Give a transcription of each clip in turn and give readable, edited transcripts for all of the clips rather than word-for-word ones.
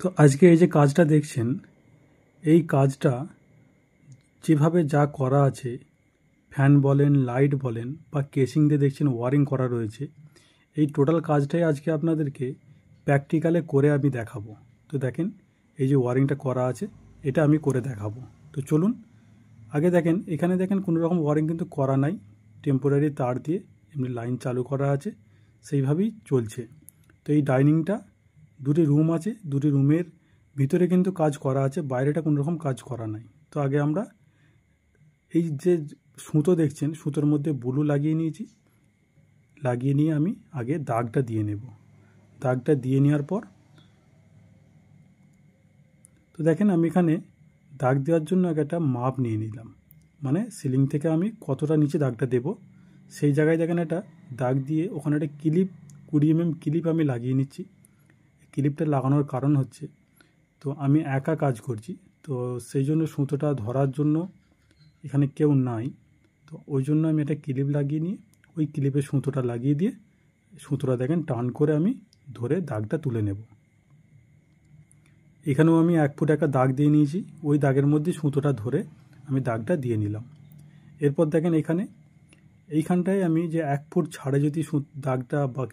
তো আজকে এই যে কাজটা দেখছেন, এই কাজটা যেভাবে যা করা আছে, ফ্যান বলেন, লাইট বলেন বা কেসিং দিয়ে দেখছেন ওয়ারিং করা রয়েছে, এই টোটাল কাজটাই আজকে আপনাদেরকে প্র্যাকটিক্যালে করে আমি দেখাবো। তো দেখেন, এই যে ওয়ারিংটা করা আছে, এটা আমি করে দেখাবো। তো চলুন আগে দেখেন, এখানে দেখেন কোনো রকম ওয়ারিং কিন্তু করা নাই, টেম্পোরারি তার দিয়ে এমনি লাইন চালু করা আছে, সেইভাবেই চলছে। তো এই ডাইনিংটা দুটি রুম আছে, দুটি রুমের ভিতরে কিন্তু কাজ করা আছে, বাইরেটা কোনো রকম কাজ করা নাই। তো আগে আমরা এই যে সুতো দেখছেন, সুতোর মধ্যে ব্লু লাগিয়ে নিয়েছি, লাগিয়ে নিয়ে আমি আগে দাগটা দিয়ে নেব। দাগটা দিয়ে নেওয়ার পর তো দেখেন, আমি এখানে দাগ দেওয়ার জন্য আগে একটা মাপ নিয়ে নিলাম, মানে সিলিং থেকে আমি কতটা নিচে দাগটা দেব সেই জায়গায় দেখেন একটা দাগ দিয়ে ওখানে একটা ক্লিপ 20 mm ক্লিপ আমি লাগিয়ে নিচ্ছি। ক্লিপটা লাগানোর কারণ হচ্ছে, তো আমি একা কাজ করছি, তো সেই জন্য সুতোটা ধরার জন্য এখানে কেউ নাই, তো ওই জন্য আমি একটা ক্লিপ লাগিয়ে নিয়ে ওই ক্লিপে সুতোটা লাগিয়ে দিয়ে সুতোটা দেখেন টান করে আমি ধরে দাগটা তুলে নেব। এখানেও আমি 1 ফুট একটা দাগ দিয়ে নিয়েছি, ওই দাগের মধ্যে সুতোটা ধরে আমি দাগটা দিয়ে নিলাম। এরপর দেখেন এইখানটায় আমি যে 1 ফুট ছাড়ে যদি দাগটা বা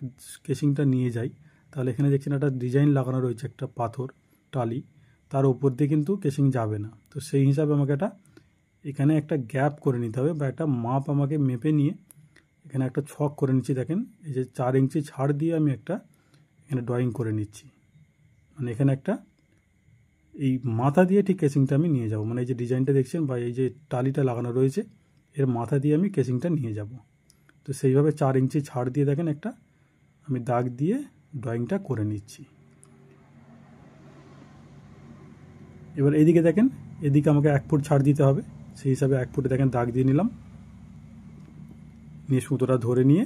কেসিংটা নিয়ে যাই, তাহলে এখানে দেখছেন একটা ডিজাইন লাগানো রয়েছে, একটা পাথর টালি, তার উপর দিয়ে কিন্তু কেসিং যাবে না। তো সেই হিসাবে আমাকে এখানে একটা গ্যাপ করে নিতে হবে, বা একটা মাপ আমাকে মেপে নিয়ে এখানে একটা ছক করে নিচ্ছি। দেখেন, এই যে 4 ইঞ্চি ছাড় দিয়ে আমি একটা এখানে ড্রয়িং করে নিচ্ছি, মানে এখানে একটা এই মাথা দিয়ে ঠিক কেসিংটা আমি নিয়ে যাব, মানে এই যে ডিজাইনটা দেখছেন বা এই যে টালিটা লাগানো রয়েছে এর মাথা দিয়ে আমি কেসিংটা নিয়ে যাব। তো সেইভাবে 4 ইঞ্চি ছাড় দিয়ে দেখেন একটা আমি দাগ দিয়ে ড্রয়িংটা করে নিচ্ছি। এবার এইদিকে দেখেন, এদিকে আমাকে 1 ফুট ছাড় দিতে হবে, সেই হিসাবে 1 ফুটে দেখেন দাগ দিয়ে নিলাম, নিয়ে সুতোটা ধরে নিয়ে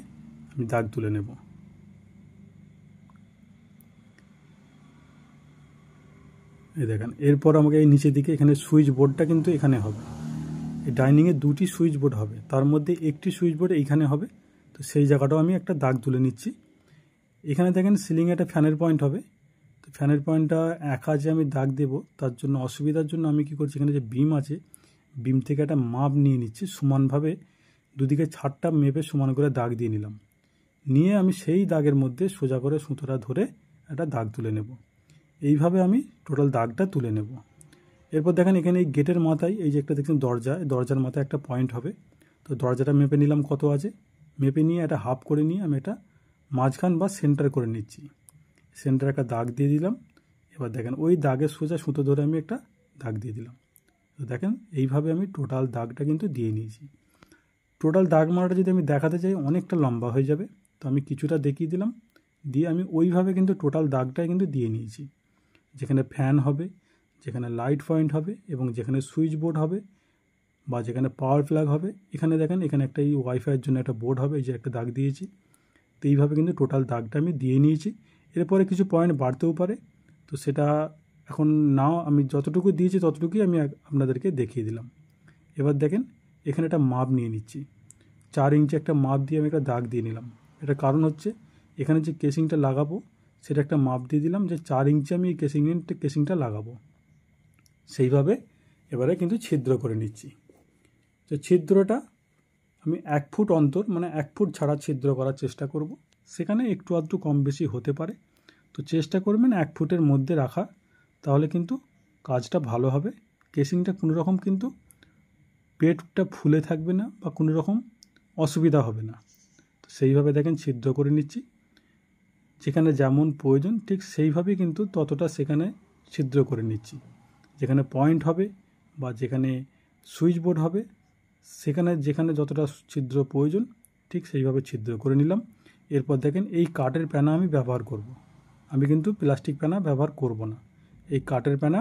আমি দাগ তুলে নেব। এই দেখেন, এরপর আমাকে এই নিচের দিকে এখানে সুইচ বোর্ডটা কিন্তু এখানে হবে, এই ডাইনিংয়ে 2টি সুইচ বোর্ড হবে, তার মধ্যে একটি সুইচ বোর্ড এইখানে হবে। তো সেই জায়গাটাও আমি একটা দাগ তুলে নিচ্ছি। এখানে দেখেন সিলিংয়ে একটা ফ্যানের পয়েন্ট হবে, তো ফ্যানের পয়েন্টটা একা যে আমি দাগ দেব তার জন্য অসুবিধার জন্য আমি কি করছি, এখানে যে বিম আছে বিম থেকে একটা মাপ নিয়ে নিচ্ছি, সমানভাবে দুদিকে ছাড়টা মেপে সমান করে দাগ দিয়ে নিলাম, নিয়ে আমি সেই দাগের মধ্যে সোজা করে সুতোটা ধরে একটা দাগ তুলে নেব। এইভাবে আমি টোটাল দাগটা তুলে নেব। এরপর দেখেন, এখানে এই গেটের মাথায় এই যে একটা দেখছেন দরজা, দরজার মাথায় একটা পয়েন্ট হবে, তো দরজাটা মেপে নিলাম কত আছে, মেপে নিয়ে একটা হাফ করে নিয়ে আমি এটা মাঝখান বা সেন্টার করে নিচ্ছি, সেন্টারে একটা দাগ দিয়ে দিলাম। এবার দেখেন ওই দাগের সোজা সুতো ধরে আমি একটা দাগ দিয়ে দিলাম। তো দেখেন এইভাবে আমি টোটাল দাগটা কিন্তু দিয়ে নিয়েছি। টোটাল দাগ মারাটা যদি আমি দেখাতে চাই অনেকটা লম্বা হয়ে যাবে, তো আমি কিছুটা দেখিয়ে দিলাম, দিয়ে আমি ওইভাবে কিন্তু টোটাল দাগটাই কিন্তু দিয়ে নিয়েছি। যেখানে ফ্যান হবে, যেখানে লাইট পয়েন্ট হবে এবং যেখানে সুইচ বোর্ড হবে বা যেখানে পাওয়ার প্লাগ হবে, এখানে দেখেন এখানে একটা এই ওয়াইফাইয়ের জন্য একটা বোর্ড হবে, এই যে একটা দাগ দিয়েছি। তো এইভাবে কিন্তু টোটাল দাগটা আমি দিয়ে নিয়েছি। এরপরে কিছু পয়েন্ট বাড়তেও পারে, তো সেটা এখন নাও, আমি যতটুকু দিয়েছি ততটুকুই আমি আপনাদেরকে দেখিয়ে দিলাম। এবার দেখেন, এখানে একটা মাপ নিয়ে নিচ্ছি, 4 ইঞ্চি একটা মাপ দিয়ে আমি একটা দাগ দিয়ে নিলাম। এটা কারণ হচ্ছে, এখানে যে কেসিংটা লাগাবো সেটা একটা মাপ দিয়ে দিলাম যে 4 ইঞ্চি আমি এই কেসিংটা লাগাবো। সেইভাবে এবারে কিন্তু ছিদ্র করে নিচ্ছি। তো ছিদ্রটা আমি 1 ফুট অন্তর, মানে 1 ফুট ছাড়া ছিদ্র করার চেষ্টা করব, সেখানে একটু আধটু কম বেশি হতে পারে, তো চেষ্টা করবেন 1 ফুটের মধ্যে রাখা, তাহলে কিন্তু কাজটা ভালো হবে। কেসিংটা কোনো রকম কিন্তু পেটটা ফুলে থাকবে না বা কোনো রকম অসুবিধা হবে না। তো সেইভাবে দেখেন ছিদ্র করে নিচ্ছি, যেখানে যেমন প্রয়োজন ঠিক সেইভাবেই কিন্তু ততটা সেখানে ছিদ্র করে নিচ্ছি। যেখানে পয়েন্ট হবে বা যেখানে সুইচ বোর্ড হবে সেখানে যেখানে যতটা ছিদ্র প্রয়োজন ঠিক সেইভাবে ছিদ্র করে নিলাম। এরপর দেখেন, এই কাঠের প্যানা আমি ব্যবহার করব, আমি কিন্তু প্লাস্টিক প্যানা ব্যবহার করব না। এই কাঠের প্যানা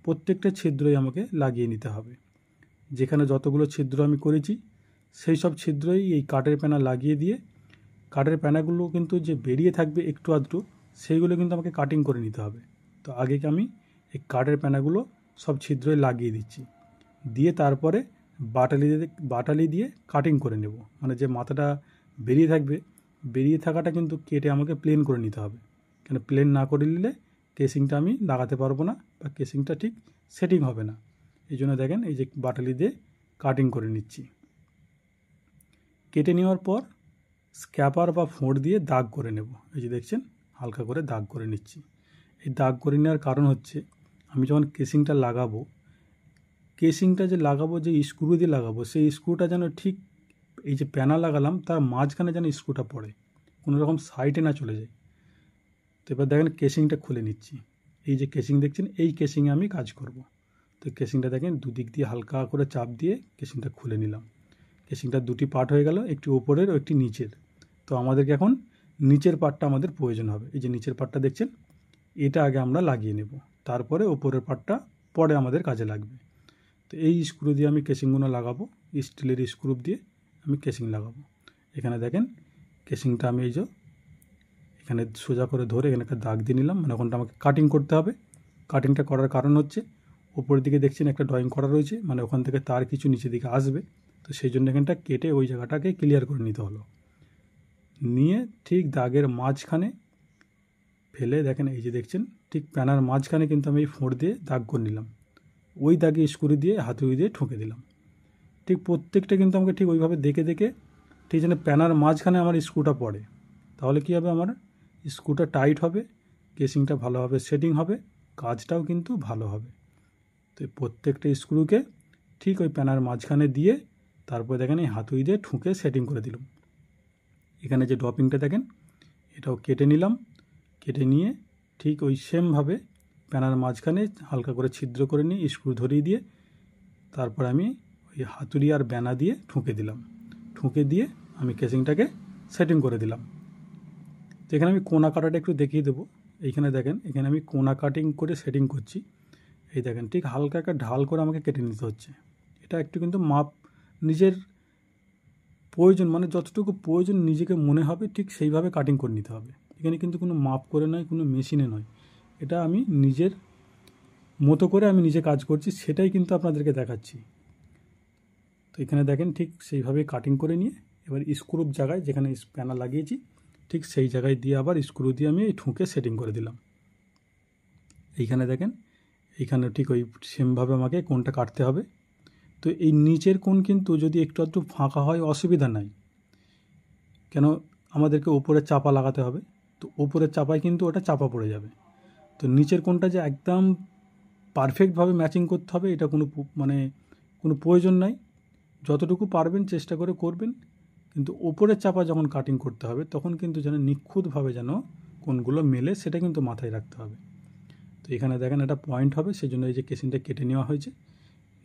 প্রত্যেকটা ছিদ্রই আমাকে লাগিয়ে নিতে হবে। যেখানে যতগুলো ছিদ্র আমি করেছি সেই সব ছিদ্রই এই কাঠের প্যানা লাগিয়ে দিয়ে, কাঠের প্যানাগুলো কিন্তু যে বেরিয়ে থাকবে একটু আধটু, সেইগুলো কিন্তু আমাকে কাটিং করে নিতে হবে। তো আগে আমি এই কাঠের প্যানাগুলো সব ছিদ্রই লাগিয়ে দিচ্ছি, দিয়ে তারপরে বাটালি দিয়ে কাটিং করে নেব, মানে যে মাথাটা বেরিয়ে থাকবে, বেরিয়ে থাকাটা কিন্তু কেটে আমাকে প্লেন করে নিতে হবে, কেন প্লেন না করে নিলে কেসিংটা আমি লাগাতে পারবো না বা কেসিংটা ঠিক সেটিং হবে না। এই জন্য দেখেন এই যে বাটালি দিয়ে কাটিং করে নিচ্ছি। কেটে নেওয়ার পর স্ক্যাপার বা ফোঁড় দিয়ে দাগ করে নেব। এই যে দেখছেন হালকা করে দাগ করে নিচ্ছি। এই দাগ করে নেওয়ার কারণ হচ্ছে আমি যখন কেসিংটা লাগাবো, কেসিংটা যে লাগাবো, যে স্ক্রু দিয়ে লাগাবো, সেই স্ক্রুটা যেন ঠিক এই যে প্যানা লাগালাম তার মাঝখানে যেন স্ক্রুটা পড়ে, কোনো রকম সাইডে না চলে যায়। তো এবার দেখেন কেসিংটা খুলে নিচ্ছি। এই যে কেসিং দেখছেন, এই কেসিংয়ে আমি কাজ করব। তো কেসিংটা দেখেন দুদিক দিয়ে হালকা করে চাপ দিয়ে কেসিংটা খুলে নিলাম। কেসিংটা দুটি পার্ট হয়ে গেল, একটি ওপরের ও একটি নিচের। তো আমাদেরকে এখন নিচের পার্টটা আমাদের প্রয়োজন হবে। এই যে নিচের পার্টটা দেখছেন, এটা আগে আমরা লাগিয়ে নেব, তারপরে ওপরের পার্টটা পরে আমাদের কাজে লাগবে। তো এই স্ক্রু দিয়ে আমি কেসিংগুলো লাগাবো, স্টিলের স্ক্রু দিয়ে আমি কেসিং লাগাবো। এখানে দেখেন কেসিংটা আমি এই যে এখানে সোজা করে ধরে এখানে একটা দাগ দিয়ে নিলাম, মানে ওখানটা আমাকে কাটিং করতে হবে। কাটিংটা করার কারণ হচ্ছে উপরের দিকে দেখছেন একটা ড্রয়িং করা রয়েছে, মানে ওখান থেকে তার কিছু নিচের দিকে আসবে। তো সেই জন্য এখানটা কেটে ওই জায়গাটাকে ক্লিয়ার করে নিতে হলো। নিয়ে ঠিক দাগের মাঝখানে ফেলে দেখেন এই যে দেখছেন ঠিক প্যানার মাঝখানে কিন্তু আমি এই ফোঁড় দিয়ে দাগ করে নিলাম। ওই দাগে স্ক্রু দিয়ে হাতুড়ি দিয়ে ঠুকে দিলাম। ঠিক প্রত্যেকটা কিন্তু আমাকে ঠিক ওইভাবে দেখে দেখে ঠিক যেন প্যানার মাঝখানে আমার স্ক্রুটা পড়ে। তাহলে কী হবে, আমার স্ক্রুটা টাইট হবে, কেসিংটা ভালোভাবে সেটিং হবে, কাজটাও কিন্তু ভালো হবে। তো প্রত্যেকটা স্ক্রুকে ঠিক ওই প্যানার মাঝখানে দিয়ে তারপরে দেখেন এই হাতুড়ি দিয়ে ঠুকে সেটিং করে দিলাম। এখানে যে ড্রপিংটা দেখেন এটাও কেটে নিলাম। কেটে নিয়ে ঠিক ওই সেমভাবে প্যানার মাঝখানে হালকা করে ছিদ্র করে নিয়ে স্ক্রু ধরিয়ে দিয়ে তারপর আমি ওই হাতুড়ি আর ব্যানা দিয়ে ঠুকে দিলাম। ঠুকে দিয়ে আমি কেসিংটাকে সেটিং করে দিলাম। তো এখানে আমি কোনা কাটাটা একটু দেখিয়ে দেবো। এইখানে দেখেন এখানে আমি কোনা কাটিং করে সেটিং করছি। এই দেখেন ঠিক হালকা একটা ঢাল করে আমাকে কেটে নিতে হচ্ছে। এটা একটু কিন্তু মাপ নিজের প্রয়োজন, মানে যতটুকু প্রয়োজন নিজেকে মনে হবে ঠিক সেইভাবে কাটিং করে নিতে হবে। এখানে কিন্তু কোনো মাপ করে নয়, কোনো মেশিনে নয়, এটা আমি নিজের মতো করে আমি নিজে কাজ করছি, সেটাই কিন্তু আপনাদেরকে দেখাচ্ছি। তো এখানে দেখেন ঠিক সেইভাবে কাটিং করে নিয়ে এবার স্ক্রুর জায়গায় যেখানে প্যানা লাগিয়েছি ঠিক সেই জায়গায় দিয়ে আবার স্ক্রু দিয়ে আমি এই ঠুকে সেটিং করে দিলাম। এইখানে দেখেন এইখানে ঠিক ওই সেমভাবে আমাকে কোণটা কাটতে হবে। তো এই নিচের কোণ কিন্তু যদি একটু আধটু ফাঁকা হয় অসুবিধা নাই, কেন আমাদেরকে উপরে চাপা লাগাতে হবে। তো উপরের চাপায় কিন্তু ওটা চাপা পড়ে যাবে। তো নিচের কোণটা যে একদম পারফেক্টভাবে ম্যাচিং করতে হবে এটা কোনো প্রয়োজন নাই। যতটুকু পারবেন চেষ্টা করে করবেন, কিন্তু ওপরের চাপা যখন কাটিং করতে হবে তখন কিন্তু যেন নিখুঁতভাবে যেন কোণগুলো মেলে সেটা কিন্তু মাথায় রাখতে হবে। তো এখানে দেখেন একটা পয়েন্ট হবে, সেই জন্য এই যে কেসিংটা কেটে নেওয়া হয়েছে।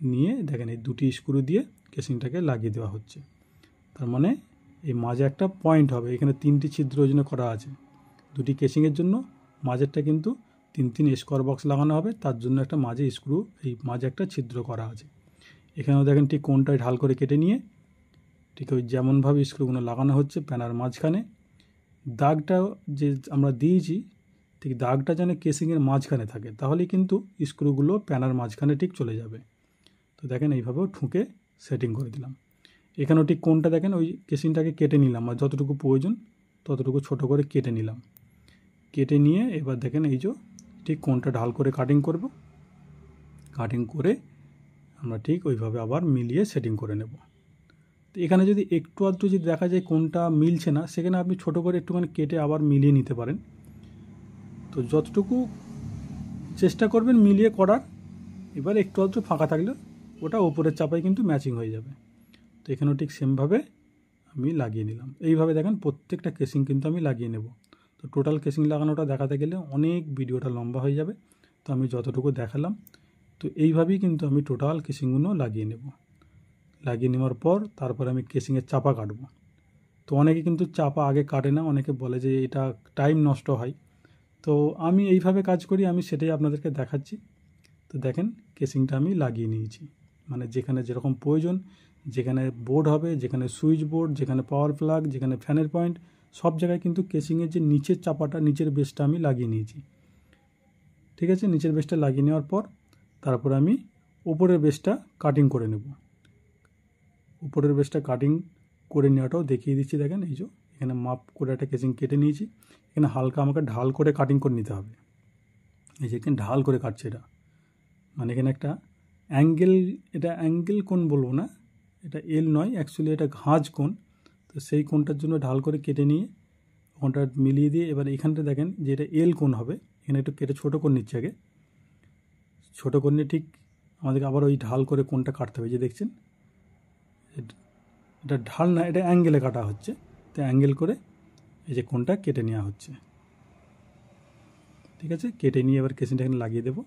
নিয়ে দেখেন এই দুটি স্ক্রু দিয়ে কেসিংটাকে লাগিয়ে দেওয়া হচ্ছে। তার মানে এই মাঝে একটা পয়েন্ট হবে। এখানে 3টি ছিদ্র ওই জন্য করা আছে, দুটি কেসিংয়ের জন্য। মাঝেরটা কিন্তু 3 স্কোয়ার বক্স লাগানো হবে, তার জন্য একটা মাঝে স্ক্রু এই মাঝে একটা ছিদ্র করা আছে। এখানেও দেখেন ঠিক কোণটায় ঢাল করে কেটে নিয়ে ঠিক ওই যেমনভাবে স্ক্রুগুলো লাগানো হচ্ছে প্যানার মাঝখানে, দাগটা যে আমরা দিয়েছি ঠিক দাগটা যেন কেসিংয়ের মাঝখানে থাকে, তাহলেই কিন্তু স্ক্রুগুলো প্যানার মাঝখানে ঠিক চলে যাবে। তো দেখেন এইভাবেও ঠুকে সেটিং করে দিলাম। এখানেও ঠিক কোণটা দেখেন ওই কেসিংটাকে কেটে নিলাম, আর যতটুকু প্রয়োজন ততটুকু ছোট করে কেটে নিলাম। কেটে নিয়ে এবার দেখেন এই যে ঠিক কোণটা ঢাল করে কাটিং করব। কাটিং করে আমরা ঠিক ওইভাবে আবার মিলিয়ে সেটিং করে নেব। তো এখানে যদি একটু আধটু যদি দেখা যায় কোনটা মিলছে না, সেখানে আপনি ছোট করে একটুখানি কেটে আবার মিলিয়ে নিতে পারেন। তো যতটুকু চেষ্টা করবেন মিলিয়ে করার, এবার একটু আধটু ফাঁকা থাকলে ওটা ওপরের চাপায় কিন্তু ম্যাচিং হয়ে যাবে। তো এখানেও ঠিক সেমভাবে আমি লাগিয়ে নিলাম। এইভাবে দেখেন প্রত্যেকটা কেসিং কিন্তু আমি লাগিয়ে নেব। তো টোটাল কেসিং লাগানোটা দেখাতে গেলে অনেক ভিডিওটা লম্বা হয়ে যাবে, তো আমি যতটুকু দেখালাম তো এইভাবেই কিন্তু আমি টোটাল কেসিংগুলো লাগিয়ে নেব। লাগিয়ে নেওয়ার পর তারপর আমি কেসিংয়ের চাপা কাটবো। তো অনেকে কিন্তু চাপা আগে কাটে না, অনেকে বলে যে এটা টাইম নষ্ট হয়। তো আমি এইভাবে কাজ করি, আমি সেটাই আপনাদেরকে দেখাচ্ছি। তো দেখেন কেসিংটা আমি লাগিয়ে নিয়েছি, মানে যেখানে যেরকম প্রয়োজন, যেখানে বোর্ড হবে, যেখানে সুইচ বোর্ড, যেখানে পাওয়ার প্লাগ, যেখানে ফ্যানের পয়েন্ট, সব জায়গায় কিন্তু কেসিংয়ের যে নিচের চাপাটা, নিচের বেসটা আমি লাগিয়ে নিয়েছি। ঠিক আছে, নিচের বেসটা লাগিয়ে নেওয়ার পর তারপর আমি উপরের বেসটা কাটিং করে নেব। উপরের বেসটা কাটিং করে নেওয়াটাও দেখিয়ে দিচ্ছি। দেখেন এই যে এখানে মাপ করে একটা কেসিং কেটে নিয়েছি। এখানে হালকা আমাকে ঢাল করে কাটিং করে নিতে হবে। এই যে এখানে ঢাল করে কাটছে এটা, মানে এখানে একটা অ্যাঙ্গেল, এটা অ্যাঙ্গেল কোণ বলবো না, এটা এল নয়, অ্যাকচুয়ালি এটা ঘাঁজ কোণ। তো সেই কোণটার জন্য ঢাল করে কেটে নিয়ে কোণটা মিলিয়ে দিয়ে এবার এখানটা দেখেন যে এটা এল কোণ হবে, এখানে একটু কেটে ছোটো কোণ নিচ্ছে আগে, ছোটো কোণ নিয়ে ঠিক আমাদেরকে আবার ওই ঢাল করে কোণটা কাটতে হবে। যে দেখছেন এটা ঢাল না, এটা অ্যাঙ্গেলে কাটা হচ্ছে, তো অ্যাঙ্গেল করে এই যে কোণটা কেটে নেওয়া হচ্ছে। ঠিক আছে, কেটে নিয়ে এবার কেসিংটা এখানে লাগিয়ে দেবো,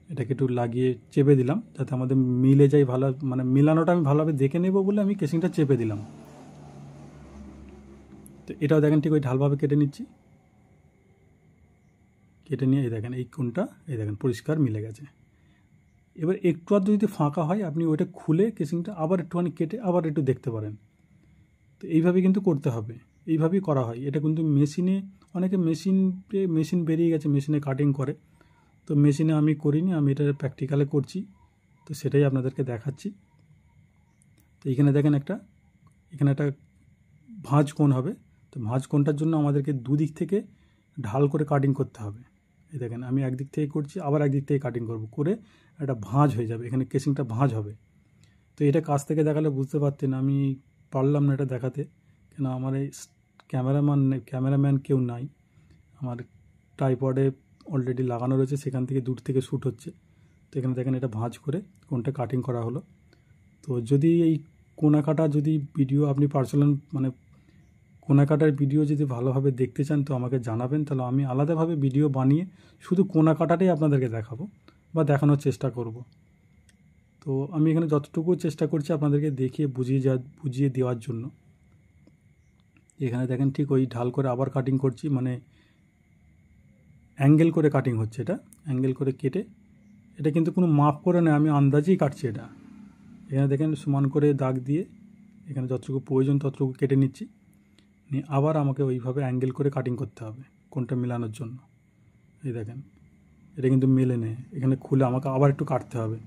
এটাকে একটু লাগিয়ে চেপে দিলাম যাতে আমাদের মিলে যায় ভালো, মানে মিলানোটা আমি ভালোভাবে দেখে নেব বলে আমি কেসিংটা চেপে দিলাম। তো এটাও দেখেন ঠিক ওই ঢালভাবে কেটে নিচ্ছি, কেটে নিয়ে এই দেখেন এই কোণটা এই দেখেন পরিষ্কার মিলে গেছে। এবার একটু আধটু যদি ফাঁকা হয় আপনি ওইটা খুলে কেসিংটা আবার একটুখানি কেটে আবার একটু দেখতে পারেন। তো এইভাবে কিন্তু করতে হবে, এইভাবেই করা হয় এটা কিন্তু মেশিনে, অনেকে মেশিন বেরিয়ে গেছে, মেশিনে কাটিং করে, তো মেশিনে আমি করিনি, আমি এটা প্র্যাকটিক্যালে করছি, তো সেটাই আপনাদেরকে দেখাচ্ছি। তো এখানে দেখেন এখানে একটা ভাঁজ কোণ হবে, তো ভাঁজ কোণটার জন্য আমাদেরকে দুদিক থেকে ঢাল করে কাটিং করতে হবে। এই দেখেন আমি একদিক থেকে করছি, আবার একদিক থেকে কাটিং করব, করে একটা ভাঁজ হয়ে যাবে, এখানে কেসিংটা ভাঁজ হবে। তো এটা কাছ থেকে দেখালে বুঝতে পারতেন, আমি পারলাম না এটা দেখাতে, কেন আমার এই ক্যামেরাম্যান কেউ নাই, আমার ট্রাইপডে অলরেডি লাগানো রয়েছে, সেখান থেকে দূর থেকে শ্যুট হচ্ছে। তো এখানে দেখেন এটা ভাঁজ করে কোনটা কাটিং করা হলো। তো যদি এই কোনা কাটা যদি ভিডিও আপনি পার্সোনাল মানে কোনা কাটার ভিডিও যদি ভালোভাবে দেখতে চান তো আমাকে জানাবেন, তাহলে আমি আলাদাভাবে ভিডিও বানিয়ে শুধু কোনা কাটাটাই আপনাদেরকে দেখাবো বা দেখানোর চেষ্টা করব। তো আমি এখানে যতটুকু চেষ্টা করছি আপনাদেরকে দেখিয়ে বুঝিয়ে দেওয়ার জন্য। এখানে দেখেন ঠিক ওই ঢাল করে আবার কাটিং করছি, মানে অ্যাঙ্গেল করে কাটিং হচ্ছে, এটা অ্যাঙ্গেল করে কেটে, এটা কিন্তু কোনো মাপ করে নয়, আমি আন্দাজেই কাটছি এটা। এখানে দেখেন সমান করে দাগ দিয়ে এখানে যতটুকু প্রয়োজন ততটুকু কেটে নিচ্ছি, নিয়ে আবার আমাকে ওইভাবে অ্যাঙ্গেল করে কাটিং করতে হবে কোনটা মেলানোর জন্য। এই দেখেন এটা কিন্তু মেলে নেই, এখানে খুলে আমাকে আবার একটু কাটতে হবে।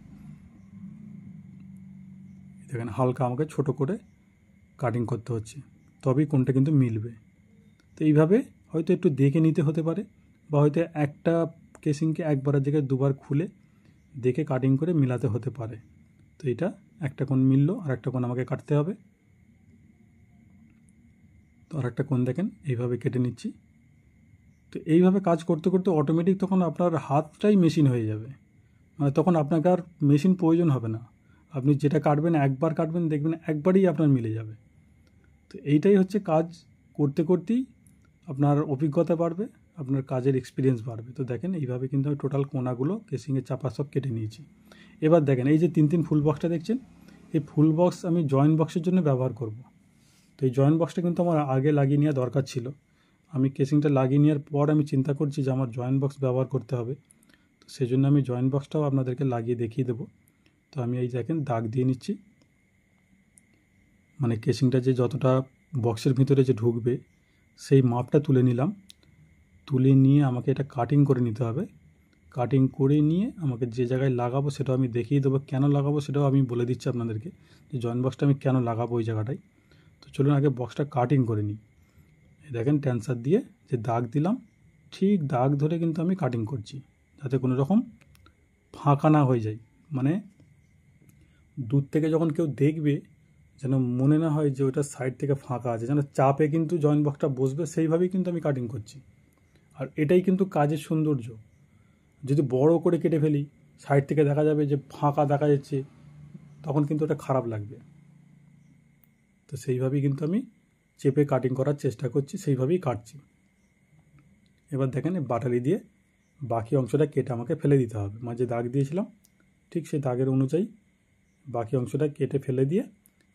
দেখেন হালকা আমাকে ছোট করে কাটিং করতে হচ্ছে, তবেই কোনটা কিন্তু মিলবে। তো এইভাবে হয়তো একটু দেখে নিতে হতে পারে, বা হয়তো একটা কেসিংকে একবারের জায়গায় দুবার খুলে দেখে কাটিং করে মিলাতে হতে পারে। তো এটা একটা কোণ মিললো, আর একটা কোণ আমাকে কাটতে হবে। তো আর একটা কোণ দেখেন এইভাবে কেটে নিচ্ছি। তো এইভাবে কাজ করতে করতে অটোমেটিক তখন আপনার হাতটাই মেশিন হয়ে যাবে, মানে তখন আপনাকে আর মেশিন প্রয়োজন হবে না, আপনি যেটা কাটবেন একবার কাটবেন দেখবেন একবারই আপনার মিলে যাবে। তো এইটাই হচ্ছে কাজ করতে করতেই আপনার অভিজ্ঞতা বাড়বে, আপনার কাজের এক্সপিরিয়েন্স বাড়বে। তো দেখেন এইভাবে কিন্তু আমি টোটাল কোনাগুলো কেসিংয়ের চাপা সব কেটে নিয়েছি। এবার দেখেন এই যে 3 ফুল বক্সটা দেখছেন, এই ফুল বক্স আমি জয়েন্ট বক্সের জন্য ব্যবহার করব। তো এই জয়েন্ট বক্সটা কিন্তু আমার আগে লাগিয়ে নেওয়া দরকার ছিল, আমি কেসিংটা লাগিয়ে নেওয়ার পর আমি চিন্তা করছি যে আমার জয়েন্ট বক্স ব্যবহার করতে হবে, তো সেই জন্য আমি জয়েন্ট বক্সটাও আপনাদেরকে লাগিয়ে দেখিয়ে দেবো। তো আমি এই দেখেন দাগ দিয়ে নিচ্ছি, মানে কেসিংটা যে যতটা বক্সের ভিতরে যে ঢুকবে সেই মাপটা তুলে নিলাম, তুলে নিয়ে আমাকে এটা কাটিং করে নিতে হবে। কাটিং করে নিয়ে আমাকে যে জায়গায় লাগাবো সেটাও আমি দেখিয়ে দেবো, কেন লাগাবো সেটাও আমি বলে দিচ্ছি আপনাদেরকে, যে জয়েন্ট বক্সটা আমি কেন লাগাবো ওই জায়গাটায়। তো চলুন আগে বক্সটা কাটিং করে নিই। এই দেখেন ট্যান্সার দিয়ে যে দাগ দিলাম, ঠিক দাগ ধরে কিন্তু আমি কাটিং করছি, যাতে কোনো রকম ফাঁকা না হয়ে যায়, মানে দূর থেকে যখন কেউ দেখবে যেন মনে না হয় যে ওটা সাইড থেকে ফাঁকা আছে, যেন চাপে কিন্তু জয়েন্ট বক্সটা বসবে, সেইভাবেই কিন্তু আমি কাটিং করছি। আর এটাই কিন্তু কাজের সৌন্দর্য। যদি বড় করে কেটে ফেলি সাইড থেকে দেখা যাবে যে ফাঁকা দেখা যাচ্ছে, তখন কিন্তু ওটা খারাপ লাগবে। তো সেইভাবেই কিন্তু আমি চেপে কাটিং করার চেষ্টা করছি, সেইভাবেই কাটছি। এবার দেখেন বাটালি দিয়ে বাকি অংশটা কেটে আমাকে ফেলে দিতে হবে, মাঝে দাগ দিয়েছিলাম ঠিক সেই দাগের অনুযায়ী বাকি অংশটা কেটে ফেলে দিয়ে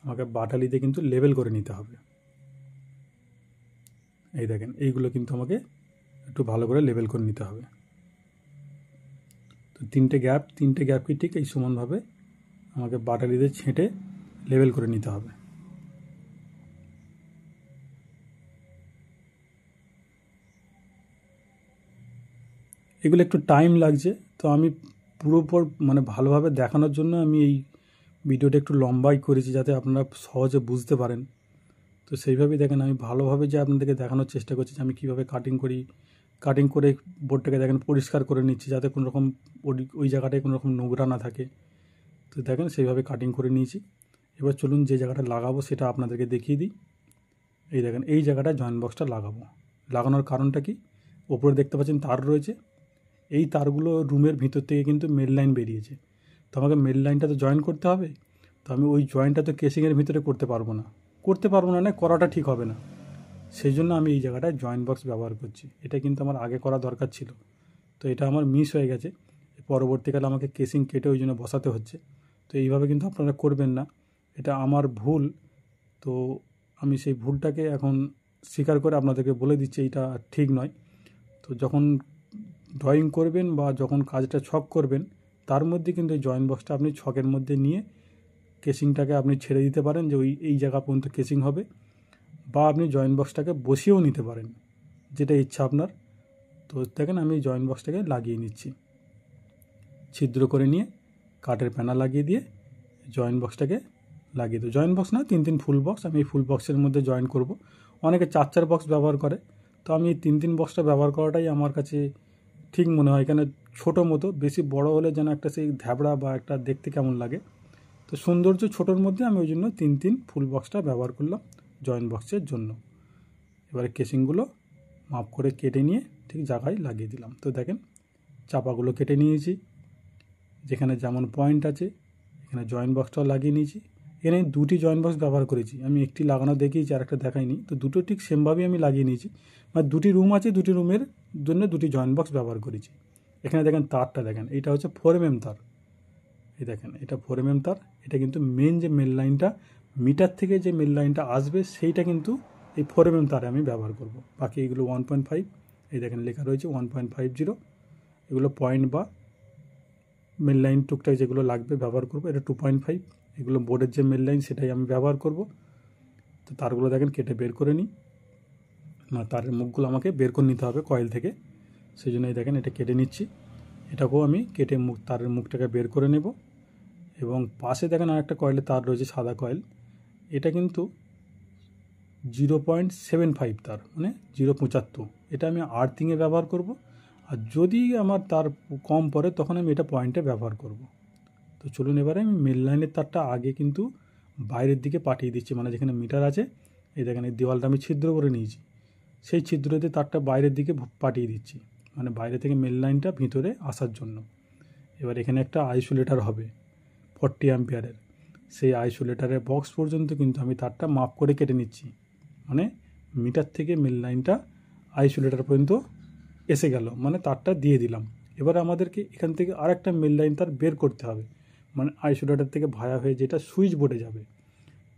আমাকে বাটালি দিয়ে কিন্তু লেবেল করে নিতে হবে। এই দেখেন এইগুলো কিন্তু আমাকে একটু ভালো করে লেবেল করে নিতে হবে। তো তিনটে গ্যাপকে ঠিক এই সমানভাবে আমাকে বাটালি দিয়ে ছেঁটে লেবেল করে নিতে হবে। এগুলো একটু টাইম লাগছে, তো আমি মানে ভালোভাবে দেখানোর জন্য আমি এই ভিডিওটা একটু লম্বাই করেছি, যাতে আপনারা সহজে বুঝতে পারেন। তো সেইভাবেই দেখেন আমি ভালোভাবে যে আপনাদেরকে দেখানোর চেষ্টা করছি যে আমি কীভাবে কাটিং করি, কাটিং করে বোর্ডটাকে দেখেন পরিষ্কার করে নিচ্ছি, যাতে কোনো রকম ওই জায়গাটায় কোনো রকম নোংরা না থাকে। তো দেখেন সেইভাবে কাটিং করে নিয়েছি। এবার চলুন যে জায়গাটা লাগাবো সেটা আপনাদেরকে দেখিয়ে দিই। এই দেখেন এই জায়গাটায় জয়েন্ট বক্সটা লাগাবো। লাগানোর কারণটা কি, ওপরে দেখতে পাচ্ছেন তার রয়েছে, এই তারগুলো রুমের ভিতর থেকে কিন্তু মেল লাইন বেরিয়েছে। তো আমাকে মেল লাইনটা তো জয়েন করতে হবে। তো আমি ওই জয়েন্টটা তো কেসিংয়ের ভিতরে করতে পারবো না না করাটা ঠিক হবে না। সেই জন্য আমি এই জায়গাটায় জয়েন্ট বক্স ব্যবহার করছি। এটা কিন্তু আমার আগে করা দরকার ছিল, তো এটা আমার মিস হয়ে গেছে। পরবর্তীকালে আমাকে কেসিং কেটে ওই জন্য বসাতে হচ্ছে। তো এইভাবে কিন্তু আপনারা করবেন না, এটা আমার ভুল। তো আমি সেই ভুলটাকে এখন স্বীকার করে আপনাদেরকে বলে দিচ্ছি এটা ঠিক নয়। তো যখন ড্রয়িং করবেন বা যখন কাজটা ছক করবেন, তার মধ্যে কিন্তু এই জয়েন্ট বক্সটা আপনি ছকের মধ্যে নিয়ে কেসিংটাকে আপনি ছেড়ে দিতে পারেন যে এই জায়গা পর্যন্ত কেসিং হবে, বা আপনি জয়েন্ট বক্সটাকে বসিয়েও নিতে পারেন, যেটা ইচ্ছা আপনার। তো দেখেন আমি জয়েন্ট বক্সটাকে লাগিয়ে নিচ্ছি, ছিদ্র করে নিয়ে কাঠের প্যানা লাগিয়ে দিয়ে জয়েন্ট বক্সটাকে লাগিয়ে দেবো। জয়েন্ট বক্স না, 3 ফুল বক্স। আমি এই ফুল বক্সের মধ্যে জয়েন করব। অনেকে 4 বক্স ব্যবহার করে, তো আমি এই 3 বক্সটা ব্যবহার করাটাই আমার কাছে ঠিক মনে হয়। এখানে ছোটো মতো, বেশি বড় হলে যেন একটা সেই ধ্যাবড়া বা একটা দেখতে কেমন লাগে। তো সৌন্দর্য ছোটোর মধ্যে আমি ওই জন্য 3 ফুল বক্সটা ব্যবহার করলাম জয়েন্ট বক্সের জন্য। এবারে কেসিংগুলো মাপ করে কেটে নিয়ে ঠিক জায়গায় লাগিয়ে দিলাম। তো দেখেন চাপাগুলো কেটে নিয়েছি, যেখানে যেমন পয়েন্ট আছে এখানে জয়েন্ট বক্সটাও লাগিয়ে নিয়েছি। এখানে 2টি জয়েন্ট বক্স ব্যবহার করেছি, আমি একটি লাগানো দেখিয়েছি আর একটা দেখাইনি। তো দুটো ঠিক সেমভাবেই আমি লাগিয়ে নিয়েছি, মানে 2টি রুম আছে, 2টি রুমের জন্য 2টি জয়েন্ট বক্স ব্যবহার করেছি। এখানে দেখেন তারটা দেখেন, এটা হচ্ছে 4mm তার। এই দেখেন এটা 4mm তার। এটা কিন্তু মেন যে মেল লাইনটা, মিটার থেকে যে মেল লাইনটা আসবে সেইটা কিন্তু এই 4mm তারে আমি ব্যবহার করব। বাকি এগুলো 1.5, এই দেখেন লেখা রয়েছে 1.50। এগুলো পয়েন্ট বা মেল লাইন টুকটাক যেগুলো লাগবে ব্যবহার করব। এটা 2.5। এগুলো বোর্ডের যে মেল লাইন সেটাই আমি ব্যবহার করব। তো তারগুলো দেখেন কেটে বের করে নিই, না তারের মুখগুলো আমাকে বের করে নিতে হবে কয়েল থেকে, সেই জন্যই দেখেন এটা কেটে নিচ্ছি। এটাকেও আমি কেটে তারের মুখটাকে বের করে নেব। এবং পাশে দেখেন আরেকটা কয়েলের তার রয়েছে, সাদা কয়েল। এটা কিন্তু 0.75 তার, মানে 0.75। এটা আমি আর্থিংয়ে ব্যবহার করব, আর যদি আমার তার কম পড়ে তখন আমি এটা পয়েন্টে ব্যবহার করব। তো চলুন এবারে আমি মেল লাইনের তারটা আগে কিন্তু বাইরের দিকে পাঠিয়ে দিচ্ছি, মানে যেখানে মিটার আছে এই দেখেন এই দেওয়ালটা আমি ছিদ্র করে নিয়েছি, সেই ছিদ্র দিয়ে তারটা বাইরের দিকে পাঠিয়ে দিচ্ছি, মানে বাইরে থেকে মেল লাইনটা ভিতরে আসার জন্য। এবার এখানে একটা আইসোলেটার হবে 40 অ্যাম্পিয়ারের, সেই আইসোলেটারের বক্স পর্যন্ত কিন্তু আমি তারটা মাপ করে কেটে নিচ্ছি, মানে মিটার থেকে মেল লাইনটা আইসোলেটার পর্যন্ত এসে গেল, মানে তারটা দিয়ে দিলাম। এবার আমাদেরকে এখান থেকে আরেকটা মেল লাইন তার বের করতে হবে, মানে আইসোলেটার থেকে ভায়া হয়ে যেটা সুইচ বোর্ডে যাবে।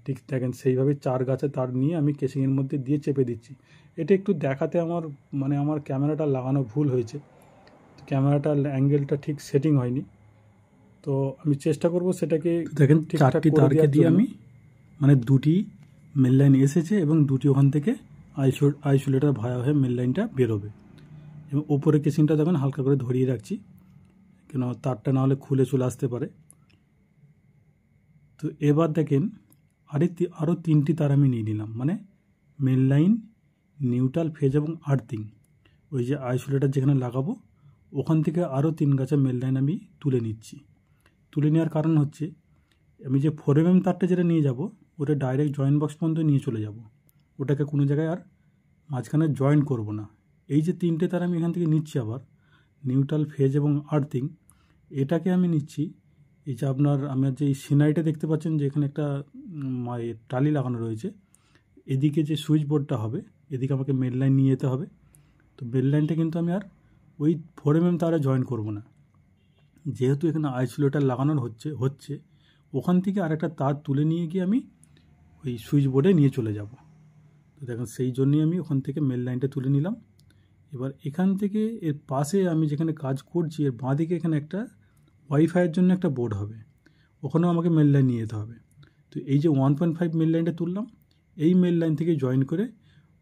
ঠিক দেখেন সেইভাবে 4 গাছে তার নিয়ে আমি কেসিংয়ের মধ্যে দিয়ে চেপে দিচ্ছি। এটা একটু দেখাতে আমার ক্যামেরাটা লাগানো ভুল হয়েছে, ক্যামেরাটার অ্যাঙ্গেলটা ঠিক সেটিং হয়নি। তো আমি চেষ্টা করব সেটাকে দেখেন 4টি তারকে দিয়ে আমি, মানে 2টি মেল লাইন এসেছে এবং 2টি ওখান থেকে আইসোলেটার ভায়া হয়ে মেল লাইনটা বেরোবে। এবং ওপরে কেসিংটা দেখুন হালকা করে ধরিয়ে রাখছি, কেন তারটা না হলে খুলে চলে আসতে পারে। তো এবার দেখেন আরও 3টি তার আমি নিয়ে নিলাম, মানে মেল লাইন, নিউট্রাল ফেজ এবং আর্থিং। ওই যে আইসোলেটার যেখানে লাগাবো ওখান থেকে আরও 3 গাছের মেল লাইন আমি তুলে নিচ্ছি। তুলে নেওয়ার কারণ হচ্ছে আমি যে 4mm তারটা যেটা নিয়ে যাব ওটা ডাইরেক্ট জয়েন্ট বক্স পর্যন্ত নিয়ে চলে যাব, ওটাকে কোনো জায়গায় আর মাঝখানে জয়েন করব না। এই যে 3টে তার আমি এখান থেকে নিচ্ছি, আবার নিউট্রাল ফেজ এবং আর্থিং, এটাকে আমি নিচ্ছি। এই যে আমার যে সিনারিটা দেখতে পাচ্ছেন যে এখানে একটা টালি লাগানো রয়েছে, এদিকে যে সুইচ বোর্ডটা হবে এদিকে আমাকে মেল লাইন নিয়ে যেতে হবে। তো মেল লাইনটা কিন্তু আমি আর ওই 4mm তারে জয়েন করব না, যেহেতু এখানে আইসোলেটার লাগানোর হচ্ছে ওখান থেকে আরেকটা তার তুলে নিয়ে গিয়ে আমি ওই সুইচ বোর্ডে নিয়ে চলে যাব। তো দেখেন সেই জন্যই আমি ওখান থেকে মেল লাইনটা তুলে নিলাম। এবার এখান থেকে এর পাশে আমি যেখানে কাজ করছি এর বাঁদিকে এখানে একটা ওয়াইফাইয়ের জন্য একটা বোর্ড হবে, ওখানেও আমাকে মেল লাইন নিয়ে যেতে হবে। তো এই যে 1.5 মেল লাইনটা তুললাম, এই মেল লাইন থেকে জয়েন করে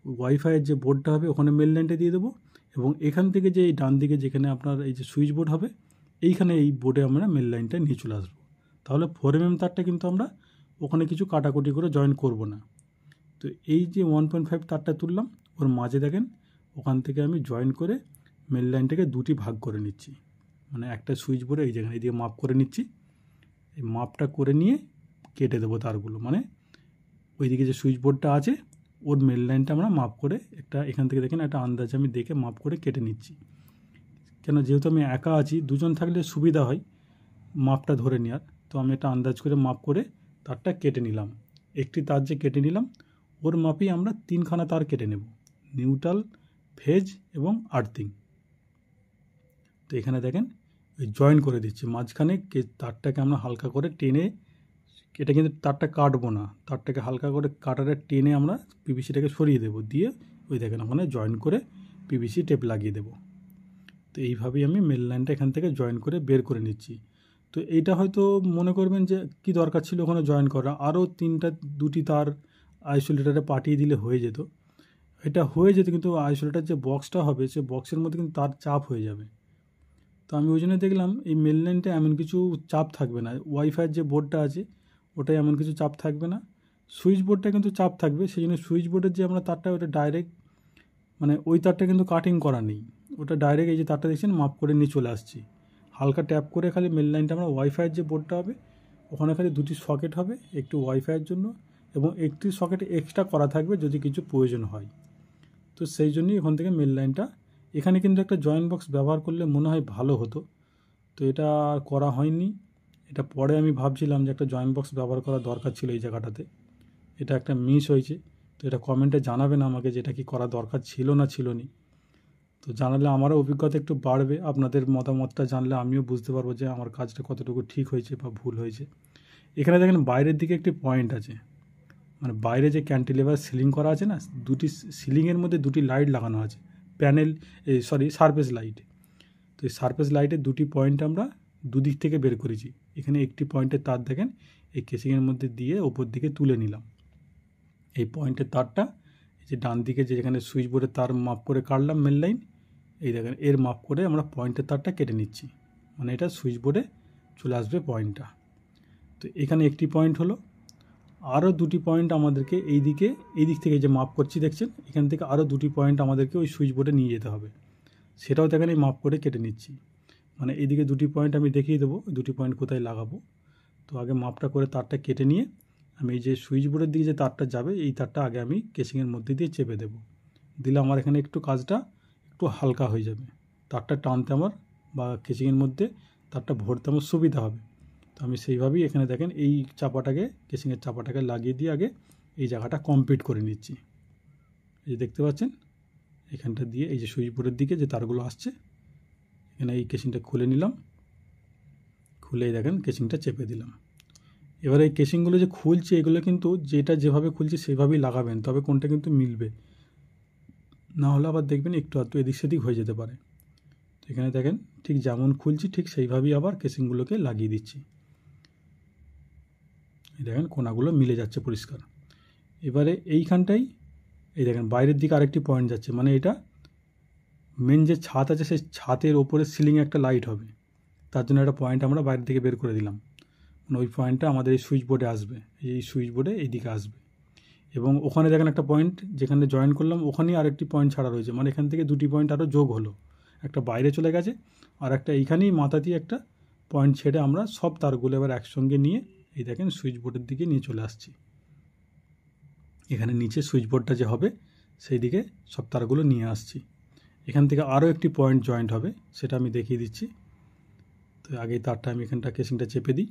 ওয়াইফাইয়ের যে বোর্ডটা হবে ওখানে মেল লাইনটা দিয়ে দেবো। এবং এখান থেকে যে এই ডান দিকে যেখানে আপনার এই যে সুইচ বোর্ড হবে এইখানে এই বোর্ডে আমরা মেল লাইনটা নিয়ে চলে আসবো। তাহলে 4mm তারটা কিন্তু আমরা ওখানে কিছু কাটাকুটি করে জয়েন করব না। তো এই যে 1.5 তারটা তুললাম, ওর মাঝে দেখেন ওখান থেকে আমি জয়েন করে মেন লাইনটাকে দুটি ভাগ করে নিচ্ছি, মানে একটা সুইচ বোর্ডে এই জায়গায় এদিকে মাপ করে নিচ্ছি। এই মাপটা করে নিয়ে কেটে দেবো তারগুলো, মানে ওইদিকে যে সুইচ বোর্ডটা আছে ওর মেন লাইনটা আমরা মাপ করে একটা এখান থেকে দেখেন একটা আন্দাজ আমি দেখে মাপ করে কেটে নিচ্ছি। কেন যেহেতু আমি একা আছি, দুজন থাকলে সুবিধা হয় মাপটা ধরে নেওয়ার। তো আমি একটা আন্দাজ করে মাপ করে তারটা কেটে নিলাম। একটি তার যে কেটে নিলাম ওর মাপেই আমরা 3খানা তার কেটে নেব, নিউট্রাল, ফেজ এবং আর্থিং। তো এখানে দেখেন ওই জয়েন করে দিচ্ছি মাঝখানে, তারটাকে আমরা হালকা করে টেনে, এটা কিন্তু তারটা কাটবো না, তারটাকে হালকা করে কাটারে টেনে আমরা পিভিসিটাকে সরিয়ে দেবো, দিয়ে ওই দেখেন ওখানে জয়েন করে পিভিসি টেপ লাগিয়ে দেবো। তো এইভাবেই আমি মেন লাইনটা এখান থেকে জয়েন করে বের করে নিচ্ছি। তো এইটা হয়তো মনে করবেন যে কি দরকার ছিল ওখানে জয়েন করা, আরও দুটি তার আইসোলেটারে পাঠিয়ে দিলে হয়ে যেত। এটা হয়ে যেত, কিন্তু আইসোলেটার যে বক্সটা হবে সে বক্সের মধ্যে কিন্তু তার চাপ হয়ে যাবে। তো আমি ওই জন্য দেখলাম এই মেন লাইনটা এমন কিছু চাপ থাকবে না, ওয়াইফাইয়ের যে বোর্ডটা আছে ওটাই এমন কিছু চাপ থাকবে না, সুইচ বোর্ডটা কিন্তু চাপ থাকবে। সেই জন্য সুইচ বোর্ডের যে আমরা তারটা ওটা ডাইরেক্ট, মানে ওই তারটা কিন্তু কাটিং করা নেই, ওটা ডাইরেক্ট এই যে তারটা দেখছেন মাপ করে নিয়ে চলে আসছি। হালকা ট্যাপ করে খালি মেন লাইনটা আমরা ওয়াইফাইয়ের যে বোর্ডটা হবে ওখানে খালি দুটি সকেট হবে, একটু ওয়াইফাইয়ের জন্য এবং একটি সকেট এক্সট্রা করা থাকবে যদি কিছু প্রয়োজন হয়। তো সেই জন্যই ওখান থেকে মেন লাইনটা, এখানে কিন্তু একটা জয়েন্ট বক্স ব্যবহার করলে মনে হয় ভালো হতো, তো এটা আর করা হয়নি। এটা পরে আমি ভাবছিলাম যে একটা জয়েন্ট বক্স ব্যবহার করা দরকার ছিল এই জায়গাটাতে, এটা একটা মিস হয়েছে। তো এটা কমেন্টে জানাবেন আমাকে যে এটা কি করা দরকার ছিল না ছিল নি। তো জানালে আমারও অভিজ্ঞতা একটু বাড়বে, আপনাদের মতামতটা জানলে আমিও বুঝতে পারবো যে আমার কাজটা কতটুকু ঠিক হয়েছে বা ভুল হয়েছে। এখানে দেখেন বাইরের দিকে একটি পয়েন্ট আছে, মানে বাইরে যে ক্যান্টিলিভার সিলিং করা আছে না, দুটি সিলিংয়ের মধ্যে দুটি লাইট লাগানো আছে, প্যানেল সারফেস লাইট। তো এই সারফেস লাইটের দুটি পয়েন্ট আমরা দুদিক থেকে বের করেছি। এখানে একটি পয়েন্টের তার দেখেন এই কেসিংয়ের মধ্যে দিয়ে ওপর দিকে তুলে নিলাম। এই পয়েন্টের তারটা এই যে ডান দিকে যে যেখানে সুইচ বোর্ডের তার মাপ করে কাটলাম মেন লাইন, এই দেখেন এর মাপ করে আমরা পয়েন্টের তারটা কেটে নিচ্ছি, মানে এটা সুইচ বোর্ডে চলে আসবে পয়েন্টটা। তো এখানে একটি পয়েন্ট হলো, আরও দুটি পয়েন্ট আমাদেরকে এই দিক থেকে যে মাপ করছি দেখছেন, এখান থেকে আরও দুটি পয়েন্ট আমাদেরকে ওই সুইচ বোর্ডে নিয়ে যেতে হবে, সেটাও দেখেন এই মাপ করে কেটে নিচ্ছি। মানে এইদিকে দুটি পয়েন্ট আমি দেখিয়ে দেবো দুটি পয়েন্ট কোথায় লাগাবো। তো আগে মাপটা করে তারটা কেটে নিয়ে আমি এই যে সুইচ বোর্ডের দিকে যে তারটা যাবে এই তারটা আগে আমি কেসিংয়ের মধ্যে দিয়ে চেপে দেবো, দিলে আমার এখানে একটু কাজটা একটু হালকা হয়ে যাবে, তারটা টানতে আমার বা কেসিংয়ের মধ্যে তারটা ভরতে আমার সুবিধা হবে। তো আমি সেইভাবেই এখানে দেখেন এই চাপাটাকে, কেসিংয়ের চাপাটাকে লাগিয়ে দিয়ে আগে এই জায়গাটা কমপ্লিট করে নিচ্ছি। এই যে দেখতে পাচ্ছেন এখানটা দিয়ে এই যে সুইচ বোর্ডের দিকে যে তারগুলো আসছে, এখানে এই কেসিংটা খুলে নিলাম, খুলেই দেখেন কেসিংটা চেপে দিলাম। এবার এই কেসিংগুলো যে খুলছে এগুলো কিন্তু যেটা যেভাবে খুলছে সেভাবেই লাগাবেন, তবে কোনটা কিন্তু মিলবে না, হলে আবার দেখবেন একটু আধটু এদিক সেদিক হয়ে যেতে পারে। তো এখানে দেখেন ঠিক যেমন খুলছি ঠিক সেইভাবেই আবার কেসিংগুলোকে লাগিয়ে দিচ্ছি। এই দেখেন কোনাগুলো মিলে যাচ্ছে পরিষ্কার। এবারে এইখানটাই এই দেখেন বাইরের দিকে আরেকটি পয়েন্ট যাচ্ছে, মানে এটা মেন যে ছাদ আছে সেই ছাদের ওপরে সিলিংয়ে একটা লাইট হবে, তার জন্য একটা পয়েন্ট আমরা বাইরের দিকে বের করে দিলাম, মানে ওই পয়েন্টটা আমাদের এই সুইচ বোর্ডে আসবে, এই সুইচ বোর্ডে এইদিকে আসবে। এবং ওখানে দেখেন একটা পয়েন্ট যেখানে জয়েন করলাম ওখানেই আরেকটি পয়েন্ট ছাড়া রয়েছে, মানে এখান থেকে দুটি পয়েন্ট আরও যোগ হলো, একটা বাইরে চলে গেছে আর একটা এইখানেই মাথা দিয়ে একটা পয়েন্ট ছেড়ে আমরা সব তারগুলো এবার একসঙ্গে নিয়ে এই দেখেন সুইচ বোর্ডের দিকে নিয়ে চলে আসছি। এখানে নিচে সুইচ বোর্ডটা যে হবে সেই দিকে সব তারগুলো নিয়ে আসছি। এখান থেকে আরও একটি পয়েন্ট জয়েন্ট হবে, সেটা আমি দেখিয়ে দিচ্ছি। তো আগেই তারটা আমি এখানটা কেসিংটা চেপে দিই,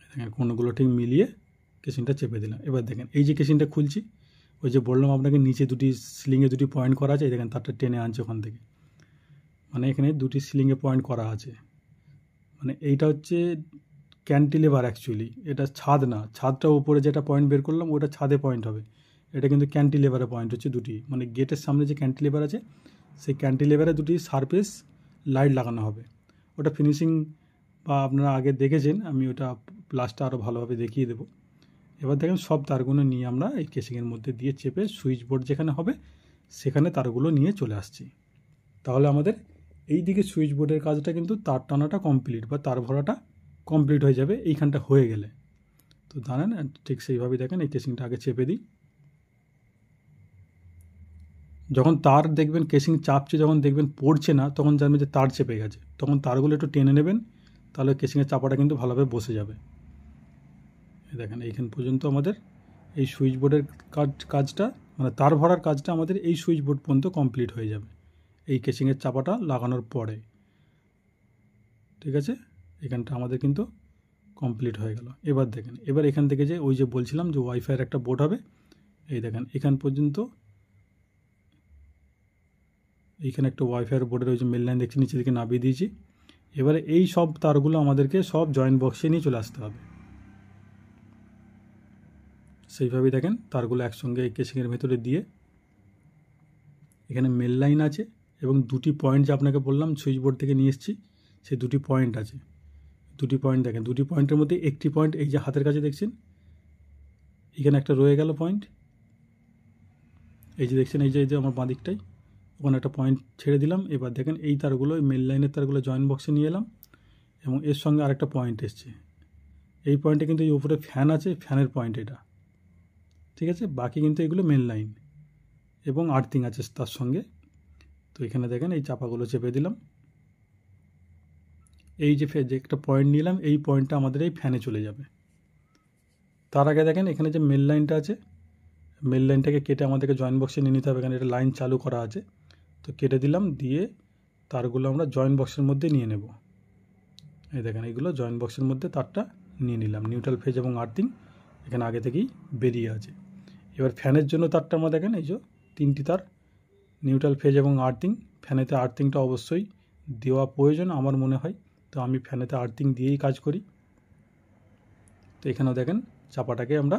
দেখেন কোনগুলো ঠিক মিলিয়ে কেসিংটা চেপে দিলাম। এবার দেখেন এই যে কেসিংটা খুলছি, ওই যে বললাম আপনাকে নিচে দুটি সিলিংয়ে দুটি পয়েন্ট করা আছে, দেখেন তারটা টেনে আনছে ওখান থেকে, মানে এখানে দুটি সিলিংয়ে পয়েন্ট করা আছে। মানে এইটা হচ্ছে ক্যান্টিলেভার, অ্যাকচুয়ালি এটা ছাদ না, ছাদটা উপরে যেটা পয়েন্ট বের করলাম ওটা ছাদে পয়েন্ট হবে, এটা কিন্তু ক্যান্টিলেভারে পয়েন্ট হচ্ছে দুটি, মানে গেটের সামনে যে ক্যান্টিলেভার আছে সেই ক্যান্টিলেভারে দুটি সারফেস লাইট লাগানো হবে। ওটা ফিনিশিং বা আপনারা আগে দেখেছেন, আমি ওটা প্লাসটা আরও ভালোভাবে দেখিয়ে দেবো। এবার দেখেন সব তারগুলো নিয়ে আমরা এই কেসিংয়ের মধ্যে দিয়ে চেপে সুইচ বোর্ড যেখানে হবে সেখানে তারগুলো নিয়ে চলে আসছি। তাহলে আমাদের এই দিকে সুইচ বোর্ডের কাজটা কিন্তু তার টানাটা কমপ্লিট বা তার ভরাটা কমপ্লিট হয়ে যাবে এইখানটা হয়ে গেলে। তো জানেন ঠিক সেইভাবেই দেখেন এই কেসিংটা আগে চেপে দিই, যখন তার দেখবেন কেসিং চাপছে, যখন দেখবেন পড়ছে না, তখন জানবেন যে তার চেপে গেছে। তখন তারগুলো একটু টেনে নেবেন, তাহলে কেসিংয়ের চাপাটা কিন্তু ভালোভাবে বসে যাবে। দেখেন এইখান পর্যন্ত আমাদের এই সুইচ বোর্ডের কাজটা, মানে তার ভরার কাজটা আমাদের এই সুইচ বোর্ড পর্যন্ত কমপ্লিট হয়ে যাবে এই কেসিংয়ের চাপাটা লাগানোর পরে। ঠিক আছে, এখানটা আমাদের কিন্তু কমপ্লিট হয়ে গেল। এবার দেখেন, এবার এখান থেকে যে ওই যে বলছিলাম যে ওয়াইফাইয়ের একটা বোর্ড হবে, এই দেখেন এখান পর্যন্ত এইখানে একটা ওয়াইফাইয়ের বোর্ডের ওই যে মেল লাইন দেখছি নিচে দিকে নামিয়ে দিয়েছি। এবারে এই সব তারগুলো আমাদেরকে সব জয়েন্ট বক্সে নিয়ে চলে আসতে হবে। সেইভাবেই দেখেন তারগুলো একসঙ্গে এই কেসিংয়ের ভেতরে দিয়ে, এখানে মেল লাইন আছে এবং দুটি পয়েন্ট যে আপনাকে বললাম সুইচ বোর্ড থেকে নিয়ে এসেছি, সেই দুটি পয়েন্ট আছে। দুটি পয়েন্ট দেখেন, দুটি পয়েন্টের মধ্যে একটি পয়েন্ট এই যে হাতের কাছে দেখছেন, এখানে একটা রয়ে গেল পয়েন্ট। এই যে দেখছেন, এই যে আমার বাঁ দিকটাই, ওখানে একটা পয়েন্ট ছেড়ে দিলাম। এবার দেখেন এই তারগুলো, এই মেল লাইনের তারগুলো জয়েন্ট বক্সে নিয়ে এলাম এবং এর সঙ্গে আরেকটা পয়েন্ট এসছে। এই পয়েন্টে কিন্তু এই উপরে ফ্যান আছে, ফ্যানের পয়েন্ট এটা। ঠিক আছে, বাকি কিন্তু এগুলো মেল লাইন এবং আর্থিং আছে তার সঙ্গে। তো এখানে দেখেন এই চাপাগুলো চেপে দিলাম। এই যে একটা পয়েন্ট নিলাম, এই পয়েন্টটা আমাদের এই ফ্যানে চলে যাবে। তার আগে দেখেন এখানে যে মেল লাইনটা আছে, মেল লাইনটাকে কেটে আমাদেরকে জয়েন্ট বক্সে নিয়ে নিতে হবে। এখানে একটা লাইন চালু করা আছে, তো কেটে দিলাম, দিয়ে তারগুলো আমরা জয়েন্ট বক্সের মধ্যে নিয়ে নেব। এই দেখেন এইগুলো জয়েন্ট বক্সের মধ্যে তারটা নিয়ে নিলাম। নিউট্রাল ফেজ এবং আর্থিং এখানে আগে থেকেই বেরিয়ে আছে। এবার ফ্যানের জন্য তারটা আমরা দেখেন এই যে তিনটি তার, নিউট্রাল ফেজ এবং আর্থিং। ফ্যানেতে আর্থিংটা অবশ্যই দেওয়া প্রয়োজন আমার মনে হয়, তো আমি ফ্যানেতে আর্থিং দিয়েই কাজ করি। তো এখানেও দেখেন চাপাটাকে আমরা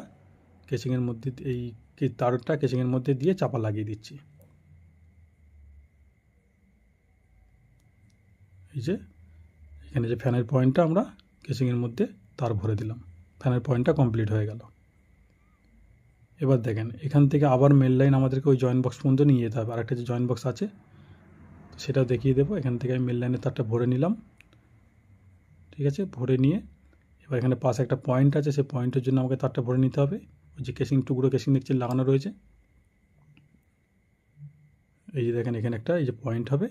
কেসিংয়ের মধ্যে, এই তারটা কেসিংয়ের মধ্যে দিয়ে চাপা লাগিয়ে দিচ্ছি। এই যে এখানে যে ফ্যানের পয়েন্টটা আমরা কেসিংয়ের মধ্যে তার ভরে দিলাম, ফ্যানের পয়েন্টটা কমপ্লিট হয়ে গেল। এবার দেখেন এখান থেকে আবার মেল লাইন আমাদেরকে ওই জয়েন্ট বক্স পর্যন্ত নিয়ে যেতে হবে। আরেকটা যে জয়েন্ট বক্স আছে সেটাও দেখিয়ে দেবো। এখান থেকে আমি মেল লাইনের তারটা ভরে নিলাম। ঠিক আছে, ভরে নিয়ে এবার এখানে পাশে একটা পয়েন্ট আছে, সেই পয়েন্টের জন্য আমাকে তারটা ভরে নিতে হবে। ওই যে কেসিং টুকরো কেসিং দেখছেন লাগানো রয়েছে, এই যে দেখেন এখানে একটা এই যে পয়েন্ট হবে।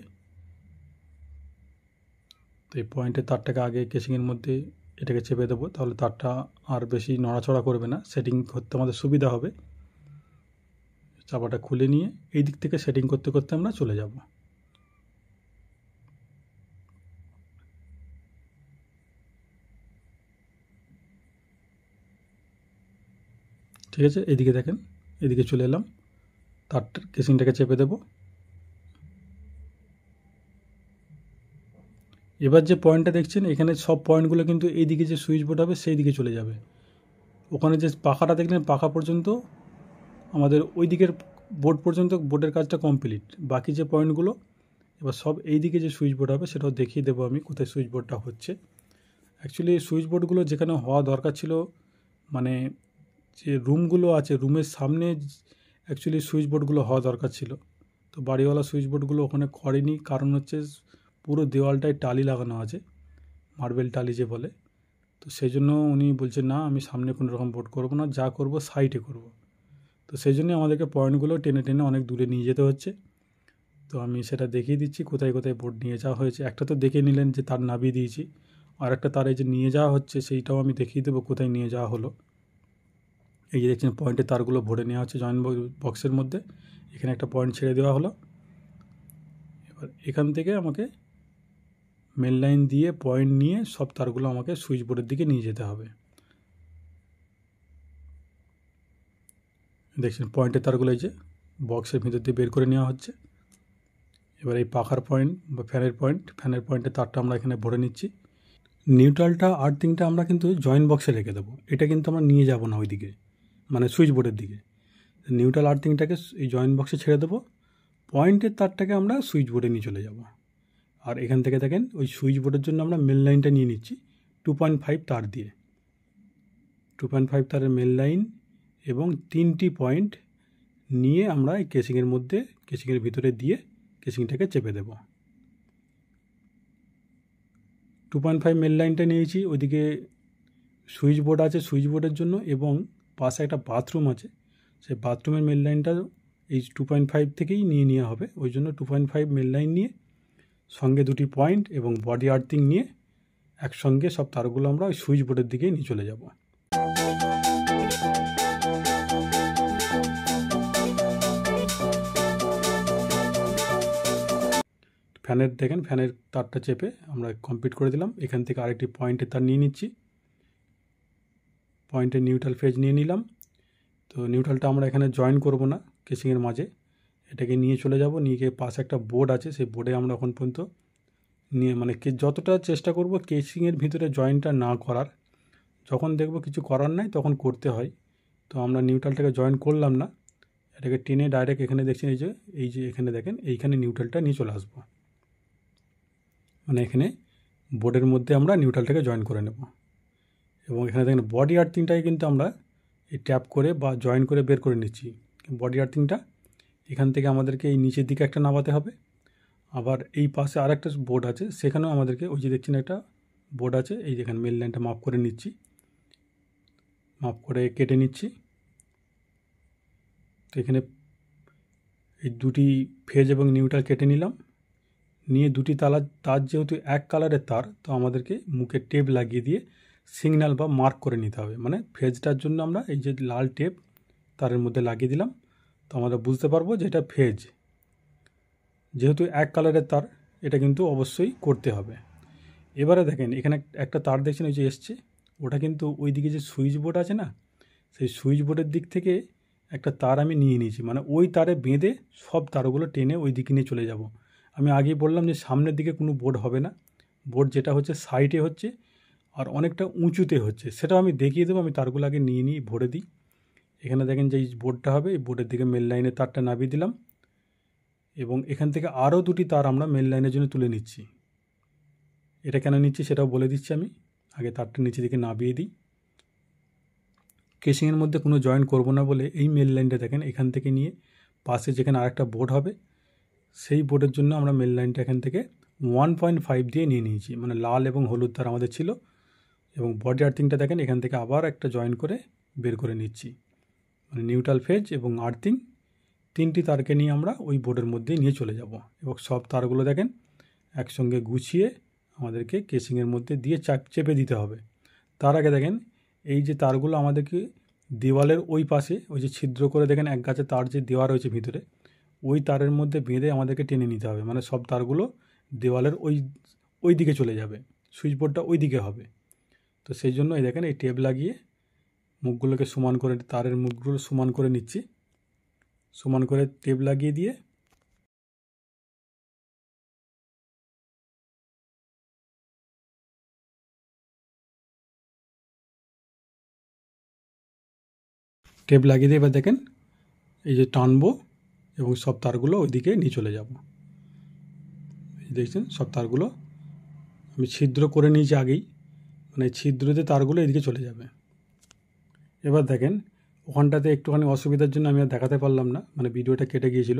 তো এই পয়েন্টের তারটাকে আগে কেসিংয়ের মধ্যে এটাকে চেপে দেবো, তাহলে তারটা আর বেশি নড়াচড়া করবে না, সেটিং করতে আমাদের সুবিধা হবে। চাপাটা খুলে নিয়ে এই দিক থেকে সেটিং করতে করতে আমরা চলে যাব। ঠিক আছে, এইদিকে দেখেন, এদিকে চলে এলাম, তার কেসিংটাকে চেপে দেব। এবার যে পয়েন্টটা দেখছেন এখানে সব পয়েন্টগুলো কিন্তু এইদিকে যে সুইচ বোর্ড হবে সেই দিকে চলে যাবে। ওখানে যে পাখাটা দেখলেন, পাখা পর্যন্ত আমাদের ওই দিকের বোর্ড পর্যন্ত বোর্ডের কাজটা কমপ্লিট। বাকি যে পয়েন্টগুলো এবার সব এই দিকে যে সুইচ বোর্ড হবে সেটাও দেখিয়ে দেবো আমি কোথায় সুইচ বোর্ডটা হচ্ছে। অ্যাকচুয়ালি সুইচ বোর্ডগুলো যেখানে হওয়া দরকার ছিল, মানে যে রুমগুলো আছে রুমের সামনে অ্যাকচুয়ালি সুইচ বোর্ডগুলো হওয়া দরকার ছিল। তো বাড়িওয়ালা সুইচ বোর্ডগুলো ওখানে করেনি, কারণ হচ্ছে পুরো দেওয়ালটায় টালি লাগানো আছে, মার্বেল টালি যে বলে। তো সেই জন্য উনি বলছেন না আমি সামনে কোনো রকম বোর্ড করবো না, যা করব সাইডে করব। তো সেই জন্যই আমাদেরকে পয়েন্টগুলো টেনে টেনে অনেক দূরে নিয়ে যেতে হচ্ছে। তো আমি সেটা দেখিয়ে দিচ্ছি কোথায় কোথায় বোর্ড নিয়ে যাওয়া হয়েছে। একটা তো দেখে নিলেন যে তার নামিয়ে দিয়েছি, আর একটা তার এই যে নিয়ে যাওয়া হচ্ছে সেইটাও আমি দেখিয়ে দেবো কোথায় নিয়ে যাওয়া হলো। এই যে দেখছেন পয়েন্টের তারগুলো ভরে নেওয়া হচ্ছে জয়েন্ট বক্সের মধ্যে, এখানে একটা পয়েন্ট ছেড়ে দেওয়া হলো। এবার এখান থেকে আমাকে মেন লাইন দিয়ে পয়েন্ট নিয়ে সব তারগুলো আমাকে সুইচ বোর্ডের দিকে নিয়ে যেতে হবে। দেখছেন পয়েন্টের তারগুলো এই যে বক্সের ভিতর দিয়ে বের করে নেওয়া হচ্ছে। এবার এই পাখার পয়েন্ট বা ফ্যানের পয়েন্টের তারটা আমরা এখানে ভরে নিচ্ছি। নিউট্রালটা আর্থিংটা আমরা কিন্তু জয়েন্ট বক্সে রেখে দেবো, এটা কিন্তু আমরা নিয়ে যাব না ওইদিকে, মানে সুইচ বোর্ডের দিকে। নিউট্রাল আর্থিংটাকে এই জয়েন্ট বক্সে ছেড়ে দেবো, পয়েন্টের তারটাকে আমরা সুইচ বোর্ডে নিয়ে চলে যাব। আর এখান থেকে দেখেন ওই সুইচ বোর্ডের জন্য আমরা মেল লাইনটা নিয়ে নিচ্ছি 2.5 তার দিয়ে। 2.5 তারের মেল লাইন এবং 3টি পয়েন্ট নিয়ে আমরা এই কেসিংয়ের মধ্যে, কেসিংয়ের ভিতরে দিয়ে কেসিংটাকে চেপে দেব। 2.5 মেল লাইনটা নিয়েছি, ওইদিকে সুইচ বোর্ড আছে সুইচ বোর্ডের জন্য, এবং পাশে একটা বাথরুম আছে, সেই বাথরুমের মেল লাইনটা এই 2.5 থেকেই নিয়ে হবে, ওই জন্য 2.5 মেল লাইন নিয়ে সঙ্গে দুটি পয়েন্ট এবং বডি আর্থিং নিয়ে একসঙ্গে সব তারগুলো আমরা ওই সুইচ বোর্ডের দিকে নিয়ে চলে যাব। ফ্যানের দেখেন ফ্যানের তারটা চেপে আমরা কমপ্লিট করে দিলাম। এখান থেকে আরেকটি পয়েন্টের তার নিয়ে নিচ্ছি, পয়েন্টের নিউট্রাল ফেজ নিয়ে নিলাম। তো নিউট্রালটা আমরা এখানে জয়েন করব না কেসিংয়ের মাঝে, এটাকে নিয়ে চলে যাব, নিয়ে গিয়ে পাশে একটা বোর্ড আছে, সেই বোর্ডে আমরা এখন পর্যন্ত নিয়ে মানে যতটা চেষ্টা করব কেসিংয়ের ভিতরে জয়েনটা না করার, যখন দেখব কিছু করার নাই তখন করতে হয়। তো আমরা নিউট্রালটাকে জয়েন করলাম না, এটাকে টেনে ডাইরেক্ট এখানে দেখছেন এই যে এখানে দেখেন এইখানে নিউট্রালটা নিয়ে চলে আসবো, মানে এখানে বোর্ডের মধ্যে আমরা নিউট্রালটাকে জয়েন করে নেব। এবং এখানে দেখেন বডি আর্থিংটাকে কিন্তু আমরা এই ট্যাপ করে বা জয়েন করে বের করে নিচ্ছি। বডি আর্থিংটা এখান থেকে আমাদেরকে এই নিচের দিকে একটা নামাতে হবে, আবার এই পাশে আর একটা বোর্ড আছে সেখানেও আমাদেরকে ওই যে দেখছেন একটা বোর্ড আছে, এই যেখানে মেল লাইনটা মাপ করে নিচ্ছি, মাপ করে কেটে নিচ্ছি। তো এখানে এই দুটি ফেজ এবং নিউট্রাল কেটে নিলাম, নিয়ে দুটি তার যেহেতু এক কালারের তার, তো আমাদেরকে মুখে টেপ লাগিয়ে দিয়ে সিগন্যাল বা মার্ক করে নিতে হবে। মানে ফেজটার জন্য আমরা এই যে লাল টেপ তারের মধ্যে লাগিয়ে দিলাম, তো আমরা বুঝতে পারবো যে এটা ফেজ, যেহেতু এক কালারের তার এটা কিন্তু অবশ্যই করতে হবে। এবারে দেখেন এখানে একটা তার দেখছেন ওই যে এসছে, ওটা কিন্তু ওই দিকে যে সুইচ বোর্ড আছে না, সেই সুইচ বোর্ডের দিক থেকে একটা তার আমি নিয়ে নিয়েছি, মানে ওই তারে বেঁধে সব তারগুলো টেনে ওই দিকে নিয়ে চলে যাব। আমি আগেই বললাম যে সামনের দিকে কোনো বোর্ড হবে না, বোর্ড যেটা হচ্ছে সাইডে হচ্ছে আর অনেকটা উঁচুতে হচ্ছে, সেটাও আমি দেখিয়ে দেবো। আমি তারগুলো আগে নিয়ে ভরে দিই। এখানে দেখেন যে এই বোর্ডটা হবে, এই বোর্ডের দিকে মেল লাইনের তারটা নামিয়ে দিলাম, এবং এখান থেকে আরও দুটি তার আমরা মেল লাইনের জন্য তুলে নিচ্ছি। এটা কেন নিচ্ছি সেটাও বলে দিচ্ছি আমি, আগে তারটা নিচে দিকে নামিয়ে দিই। কেসিংয়ের মধ্যে কোনো জয়েন করব না বলে এই মেল লাইনটা দেখেন এখান থেকে নিয়ে পাশে যেখানে আরেকটা বোর্ড হবে সেই বোর্ডের জন্য আমরা মেল লাইনটা এখান থেকে 1.5 দিয়ে নিয়ে নিয়েছি, মানে লাল এবং হলুদ তার আমাদের ছিল। এবং বডি আর্থিংটা দেখেন এখান থেকে আবার একটা জয়েন করে বের করে নিচ্ছি, মানে নিউট্রাল ফেজ এবং আর্থিং তিনটি তারকে নিয়ে আমরা ওই বোর্ডের মধ্যেই নিয়ে চলে যাব। এবং সব তারগুলো দেখেন একসঙ্গে গুছিয়ে আমাদেরকে কেসিংয়ের মধ্যে দিয়ে চেপে দিতে হবে। তার আগে দেখেন এই যে তারগুলো আমাদেরকে দেওয়ালের ওই পাশে ওই যে ছিদ্র করে দেখেন এক গাছে তার যে দেওয়া রয়েছে ভিতরে, ওই তারের মধ্যে বেঁধে আমাদেরকে টেনে নিতে হবে, মানে সব তারগুলো দেওয়ালের ওই দিকে চলে যাবে, সুইচ বোর্ডটা ওই দিকে হবে। তো সেই জন্য এই দেখেন এই টেপ লাগিয়ে মুখগুলোকে সমান করে, তারের মুখগুলো সমান করে নিচ্ছি, সমান করে টেপ লাগিয়ে দিয়ে এবার দেখেন এই যে টানবো এবং সব তারগুলো ওইদিকে নিয়ে চলে যাব। দেখছেন সব তারগুলো আমি ছিদ্র করে নিয়েছি আগেই, মানে ছিদ্রতে তারগুলো এদিকে চলে যাবে। এবার দেখেন ওখানটাতে একটুখানি অসুবিধার জন্য আমি আর দেখাতে পারলাম না, মানে ভিডিওটা কেটে গিয়েছিল,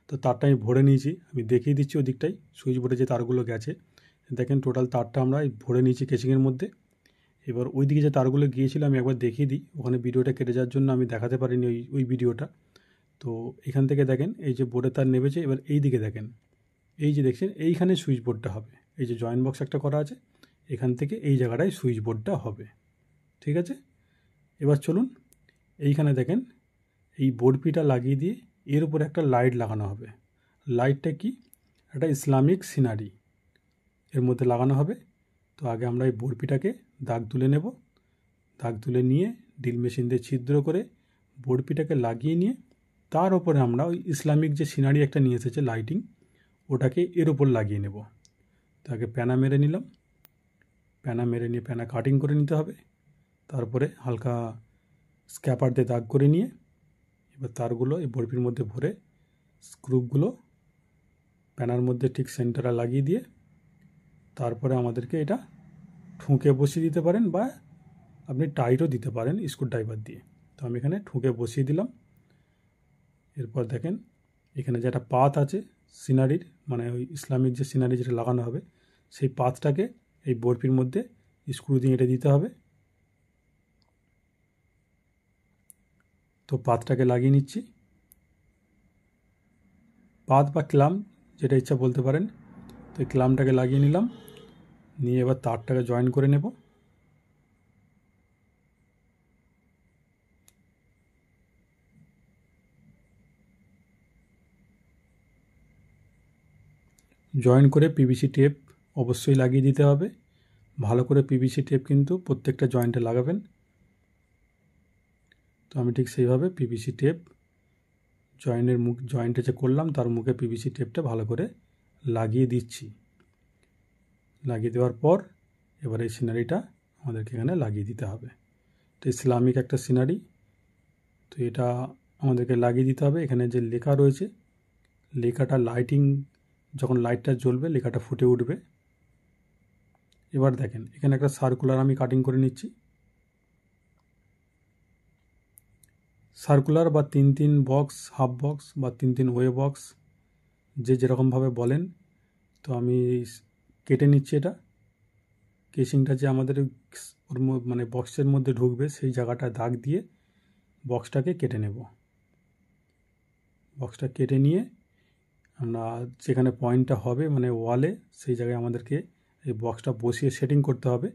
তো তারটা আমি ভরে নিয়েছি, আমি দেখিয়ে দিচ্ছি ওদিকটাই সুইচ বোর্ডে যে তারগুলো গেছে। দেখেন টোটাল তারটা আমরা ভরে নিয়েছি কেসিংয়ের মধ্যে। এবার ওই দিকে যে তারগুলো গিয়েছিল আমি একবার দেখিয়ে দিই, ওখানে ভিডিওটা কেটে যাওয়ার জন্য আমি দেখাতে পারিনি ওই ভিডিওটা। তো এখান থেকে দেখেন এই যে বোর্ডের তার নেমেছে, এবার এই দিকে দেখেন এই যে দেখছেন এইখানে সুইচ বোর্ডটা হবে, এই যে জয়েন্ট বক্স একটা করা আছে এখান থেকে এই জায়গাটায় সুইচ বোর্ডটা হবে, ঠিক আছে। এবার চলুন এইখানে দেখেন এই বোর্ডপিটা লাগিয়ে দিয়ে এর উপরে একটা লাইট লাগানো হবে। লাইটটা কি, একটা ইসলামিক সিনারি এর মধ্যে লাগানো হবে। তো আগে আমরা এই বোর্ডপিটাকে দাগ তুলে নেব, দাগ তুলে নিয়ে ড্রিল মেশিন দিয়ে ছিদ্র করে বোর্ডপিটাকে লাগিয়ে নিয়ে তার ওপরে আমরা ওই ইসলামিক যে সিনারি একটা নিয়ে এসেছে লাইটিং, ওটাকে এর ওপর লাগিয়ে নেব। তাকে প্যানা মেরে নিলাম, প্যানা মেরে নিয়ে প্যানা কাটিং করে নিতে হবে, তারপরে হালকা স্ক্যাপার দিয়ে দাগ করে নিয়ে এবার তারগুলো এই বরফির মধ্যে ভরে স্ক্রুপগুলো প্যানার মধ্যে ঠিক সেন্টারে লাগিয়ে দিয়ে তারপরে আমাদেরকে এটা ঠুঁকে বসিয়ে দিতে পারেন বা আপনি টাইটও দিতে পারেন স্ক্রু ড্রাইভার দিয়ে। তো আমি এখানে ঠুঁকে বসিয়ে দিলাম। এরপর দেখেন এখানে যে একটা পাত আছে সিনারির, মানে ওই ইসলামিক যে সিনারি যেটা লাগানো হবে সেই পাতটাকে এই বরফির মধ্যে স্ক্রু দিয়ে এঁটে দিতে হবে। তো পাতটাকে লাগিয়ে নিচ্ছি। পাত বা ক্লাম যেটা ইচ্ছা বলতে পারেন। তো এই ক্লামটাকে লাগিয়ে নিলাম, নিয়ে এবার তারটাকে জয়েন করে নেব। জয়েন করে পিভিসি টেপ অবশ্যই লাগিয়ে দিতে হবে। ভালো করে পিভিসি টেপ কিন্তু প্রত্যেকটা জয়েন্টে লাগাবেন। তো আমি ঠিক সেইভাবে পিভিসি টেপ জয়েন্টে যে করলাম তার মুখে পিভিসি টেপটা ভালো করে লাগিয়ে দিচ্ছি। লাগিয়ে দেওয়ার পর এবার এই সিনারিটা আমাদেরকে এখানে লাগিয়ে দিতে হবে। তো ইসলামিক একটা সিনারি, তো এটা আমাদেরকে লাগিয়ে দিতে হবে। এখানে যে লেখা রয়েছে, লেখাটা যখন লাইটটা জ্বলবে লেখাটা ফুটে উঠবে। এবার দেখেন এখানে একটা সার্কুলার আমি কাটিং করে নিচ্ছি। সার্কুলার বা 3-3 বক্স, হাফ বক্স বা 3-3 ওয়ে বক্স, যে যেরকমভাবে বলেন। তো আমি কেটে নিচ্ছি এটা। কেসিংটা যে আমাদের ওর মানে বক্সের মধ্যে ঢুকবে সেই জায়গাটা দাগ দিয়ে বক্সটাকে কেটে নেব। বক্সটা কেটে নিয়ে আমরা যেখানে পয়েন্টটা হবে মানে ওয়ালে, সেই জায়গায় আমাদেরকে এই বক্সটা বসিয়ে সেটিং করতে হবে।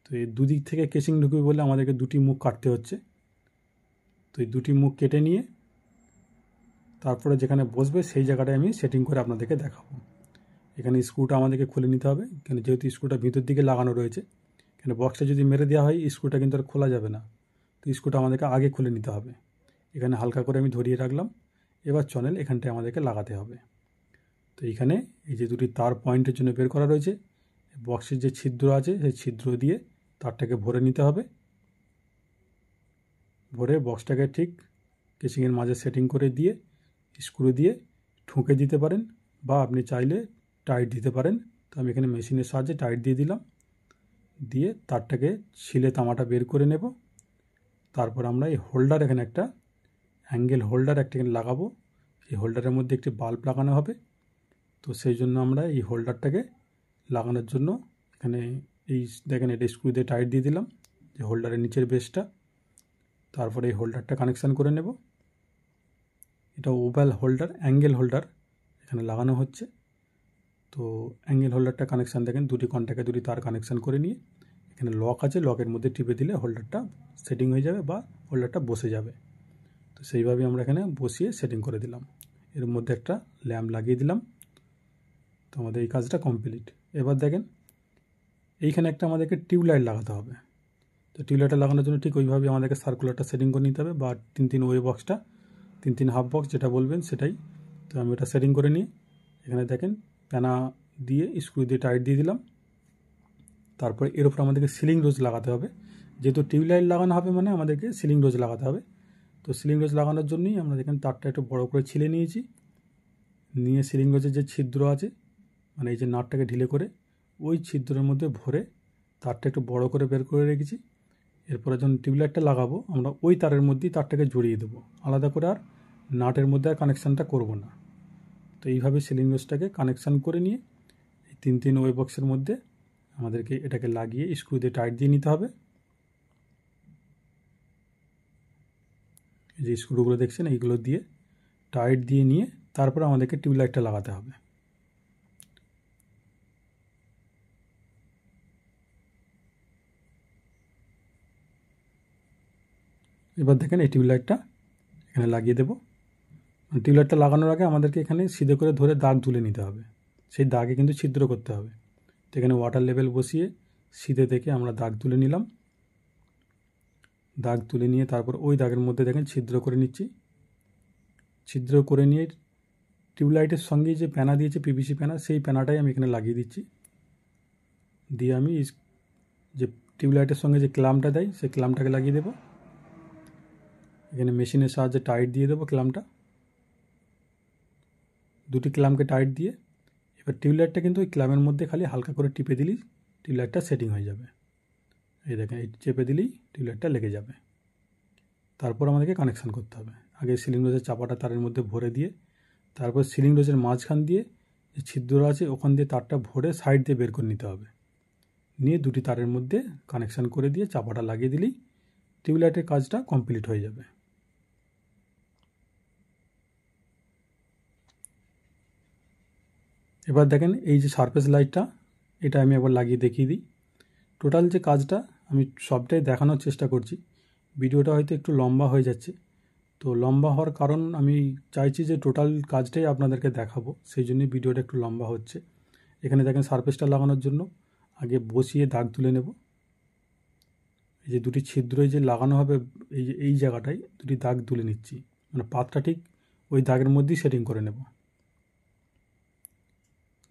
তো এই দুদিক থেকে কেসিং ঢুকবে বলে আমাদেরকে দুটি মুখ কাটতে হচ্ছে। তো এই দুটি মুখ কেটে নিয়ে তারপরে যেখানে বসবে সেই জায়গাটায় আমি সেটিং করে আপনাদেরকে দেখাবো। এখানে স্ক্রুটা আমাদেরকে খুলে নিতে হবে, কেন যেহেতু স্ক্রুটা ভিতর দিকে লাগানো রয়েছে। কেন বক্সটা যদি মেরে দেওয়া হয় স্ক্রুটা কিন্তু আর খোলা যাবে না। তো স্ক্রুটা আমাদেরকে আগে খুলে নিতে হবে। এখানে হালকা করে আমি ধরিয়ে রাখলাম। এবার চনেল এখানটায় আমাদেরকে লাগাতে হবে। তো এইখানে এই যে দুটি তার পয়েন্টের জন্য বের করা রয়েছে, বক্সের যে ছিদ্র আছে সেই ছিদ্র দিয়ে তারটাকে ভরে নিতে হবে। ভরে বক্সটাকে ঠিক কেসিংয়ের মাঝে সেটিং করে দিয়ে স্ক্রু দিয়ে ঠুকে দিতে পারেন, বা আপনি চাইলে টাইট দিতে পারেন। তো আমি এখানে মেশিনের সাহায্যে টাইট দিয়ে দিলাম। দিয়ে তারটাকে ছিলে তামাটা বের করে নেব। তারপর আমরা এই হোল্ডার, এখানে একটা অ্যাঙ্গেল হোল্ডার একটা এখানে লাগাবো। এই হোল্ডারের মধ্যে একটি বাল্ব লাগানো হবে। তো সেই জন্য আমরা এই হোল্ডারটাকে লাগানোর জন্য এখানে এই দেখেন এটা স্ক্রু দিয়ে টাইট দিয়ে দিলাম, যে হোল্ডারের নিচের বেসটা। তারপরে এই হোল্ডারটা কানেকশান করে নেব। এটা ওভাল হোল্ডার, অ্যাঙ্গেল হোল্ডার এখানে লাগানো হচ্ছে। তো অ্যাঙ্গেল হোল্ডারটা কানেকশান দেখেন দুটি কন্ট্যাক্টে দুটি তার কানেকশান করে নিয়ে এখানে লক আছে, লকের মধ্যে টিপে দিলে হোল্ডারটা সেটিং হয়ে যাবে বা হোল্ডারটা বসে যাবে। তো সেইভাবে আমরা এখানে বসিয়ে সেটিং করে দিলাম। এর মধ্যে একটা ল্যাম্প লাগিয়ে দিলাম। তো আমাদের এই কাজটা কমপ্লিট। এবার দেখেন এইখানে একটা আমাদেরকে টিউবলাইট লাগাতে হবে। তো টিউবলাইটটা লাগানোর জন্য ঠিক ওইভাবে আমাদেরকে সার্কুলারটা সেটিং করে নিতে হবে, বা 3-3 ওয়ে বক্সটা, 3-3 হাফ বক্স যেটা বলবেন সেটাই। তো আমি ওটা সেটিং করে নিই। এখানে দেখেন প্যানা দিয়ে স্ক্রু দিয়ে টাইট দিয়ে দিলাম। তারপরে এর উপর আমাদেরকে সিলিং রোজ লাগাতে হবে। যেহেতু টিউবলাইট লাগানো হবে মানে আমাদেরকে সিলিং রোজ লাগাতে হবে। তো সিলিং রোজ লাগানোর জন্যই আমরা দেখেন তারটা একটু বড় করে ছিলে নিয়েছি। নিয়ে সিলিং রোজের যে ছিদ্র আছে, মানে এই যে নাটটাকে ঢিলে করে ওই ছিদ্রের মধ্যে ভরে তারটা একটু বড় করে বের করে রেখেছি। এরপরে যখন টিউবলাইটটা লাগাবো আমরা ওই তারের মধ্যেই তারটাকে জড়িয়ে দেবো, আলাদা করে আর নাটের মধ্যে আর কানেকশানটা করব না। তো এইভাবে সিলিং রোজটাকে কানেকশান করে নিয়ে এই 3-3 ওয়ে বক্সের মধ্যে আমাদেরকে এটাকে লাগিয়ে স্ক্রু দিয়ে টাইট দিয়ে নিতে হবে। এই যে স্ক্রুগুলো দেখছেন এইগুলো দিয়ে টাইট দিয়ে নিয়ে তারপরে আমাদেরকে টিউবলাইটটা লাগাতে হবে। এবার দেখেন এই টিউবলাইটটা এখানে লাগিয়ে দেবো। টিউবলাইটটা লাগানোর আগে আমাদেরকে এখানে সিধে করে ধরে দাগ তুলে নিতে হবে। সেই দাগে কিন্তু ছিদ্র করতে হবে। তো এখানে ওয়াটার লেভেল বসিয়ে সিধে থেকে আমরা দাগ তুলে নিলাম। দাগ তুলে নিয়ে তারপর ওই দাগের মধ্যে দেখেন ছিদ্র করে নিচ্ছি। ছিদ্র করে নিয়ে টিউবলাইটের সঙ্গে যে প্যানা দিয়েছে পিভিসি প্যানা, সেই প্যানাটাই আমি এখানে লাগিয়ে দিচ্ছি। দিয়ে আমি যে টিউবলাইটের সঙ্গে যে ক্লামটা দেয় সেই ক্লামটাকে লাগিয়ে দেবো। এখানে মেশিনের সাহায্যে টাইট দিয়ে দেবো ক্লামটা। দুটি ক্লামকে টাইট দিয়ে এবার টিউবলাইটটা কিন্তু ওই ক্লামের মধ্যে খালি হালকা করে টিপে দিলেই টিউবলাইটটা সেটিং হয়ে যাবে। এই দেখেন এই চেপে দিলেই টিউবলাইটটা লেগে যাবে। তারপর আমাদেরকে কানেকশান করতে হবে। আগে সিলিং রোজের চাপাটা তারের মধ্যে ভরে দিয়ে তারপর সিলিং রোজের মাঝখান দিয়ে যে ছিদ্র আছে ওখান দিয়ে তারটা ভরে সাইড দিয়ে বের করে নিতে হবে। নিয়ে দুটি তারের মধ্যে কানেকশান করে দিয়ে চাপাটা লাগিয়ে দিলেই টিউবলাইটের কাজটা কমপ্লিট হয়ে যাবে। এবার দেখেন এই যে সারফেস লাইটটা, এটা আমি একবার লাগিয়ে দেখিয়ে দিই। টোটাল যে কাজটা আমি সবটাই দেখানোর চেষ্টা করছি, ভিডিওটা হয়তো একটু লম্বা হয়ে যাচ্ছে। তো লম্বা হওয়ার কারণ আমি চাইছি যে টোটাল কাজটাই আপনাদেরকে দেখাবো, সেই জন্যই ভিডিওটা একটু লম্বা হচ্ছে। এখানে দেখেন সারফেসটা লাগানোর জন্য আগে বসিয়ে দাগ তুলে নেব। এই যে দুটি ছিদ্রই যে লাগানো হবে এই যে এই জায়গাটায় দুটি দাগ তুলে নিচ্ছি, মানে পাতটা ঠিক ওই দাগের মধ্যেই সেটিং করে নেব।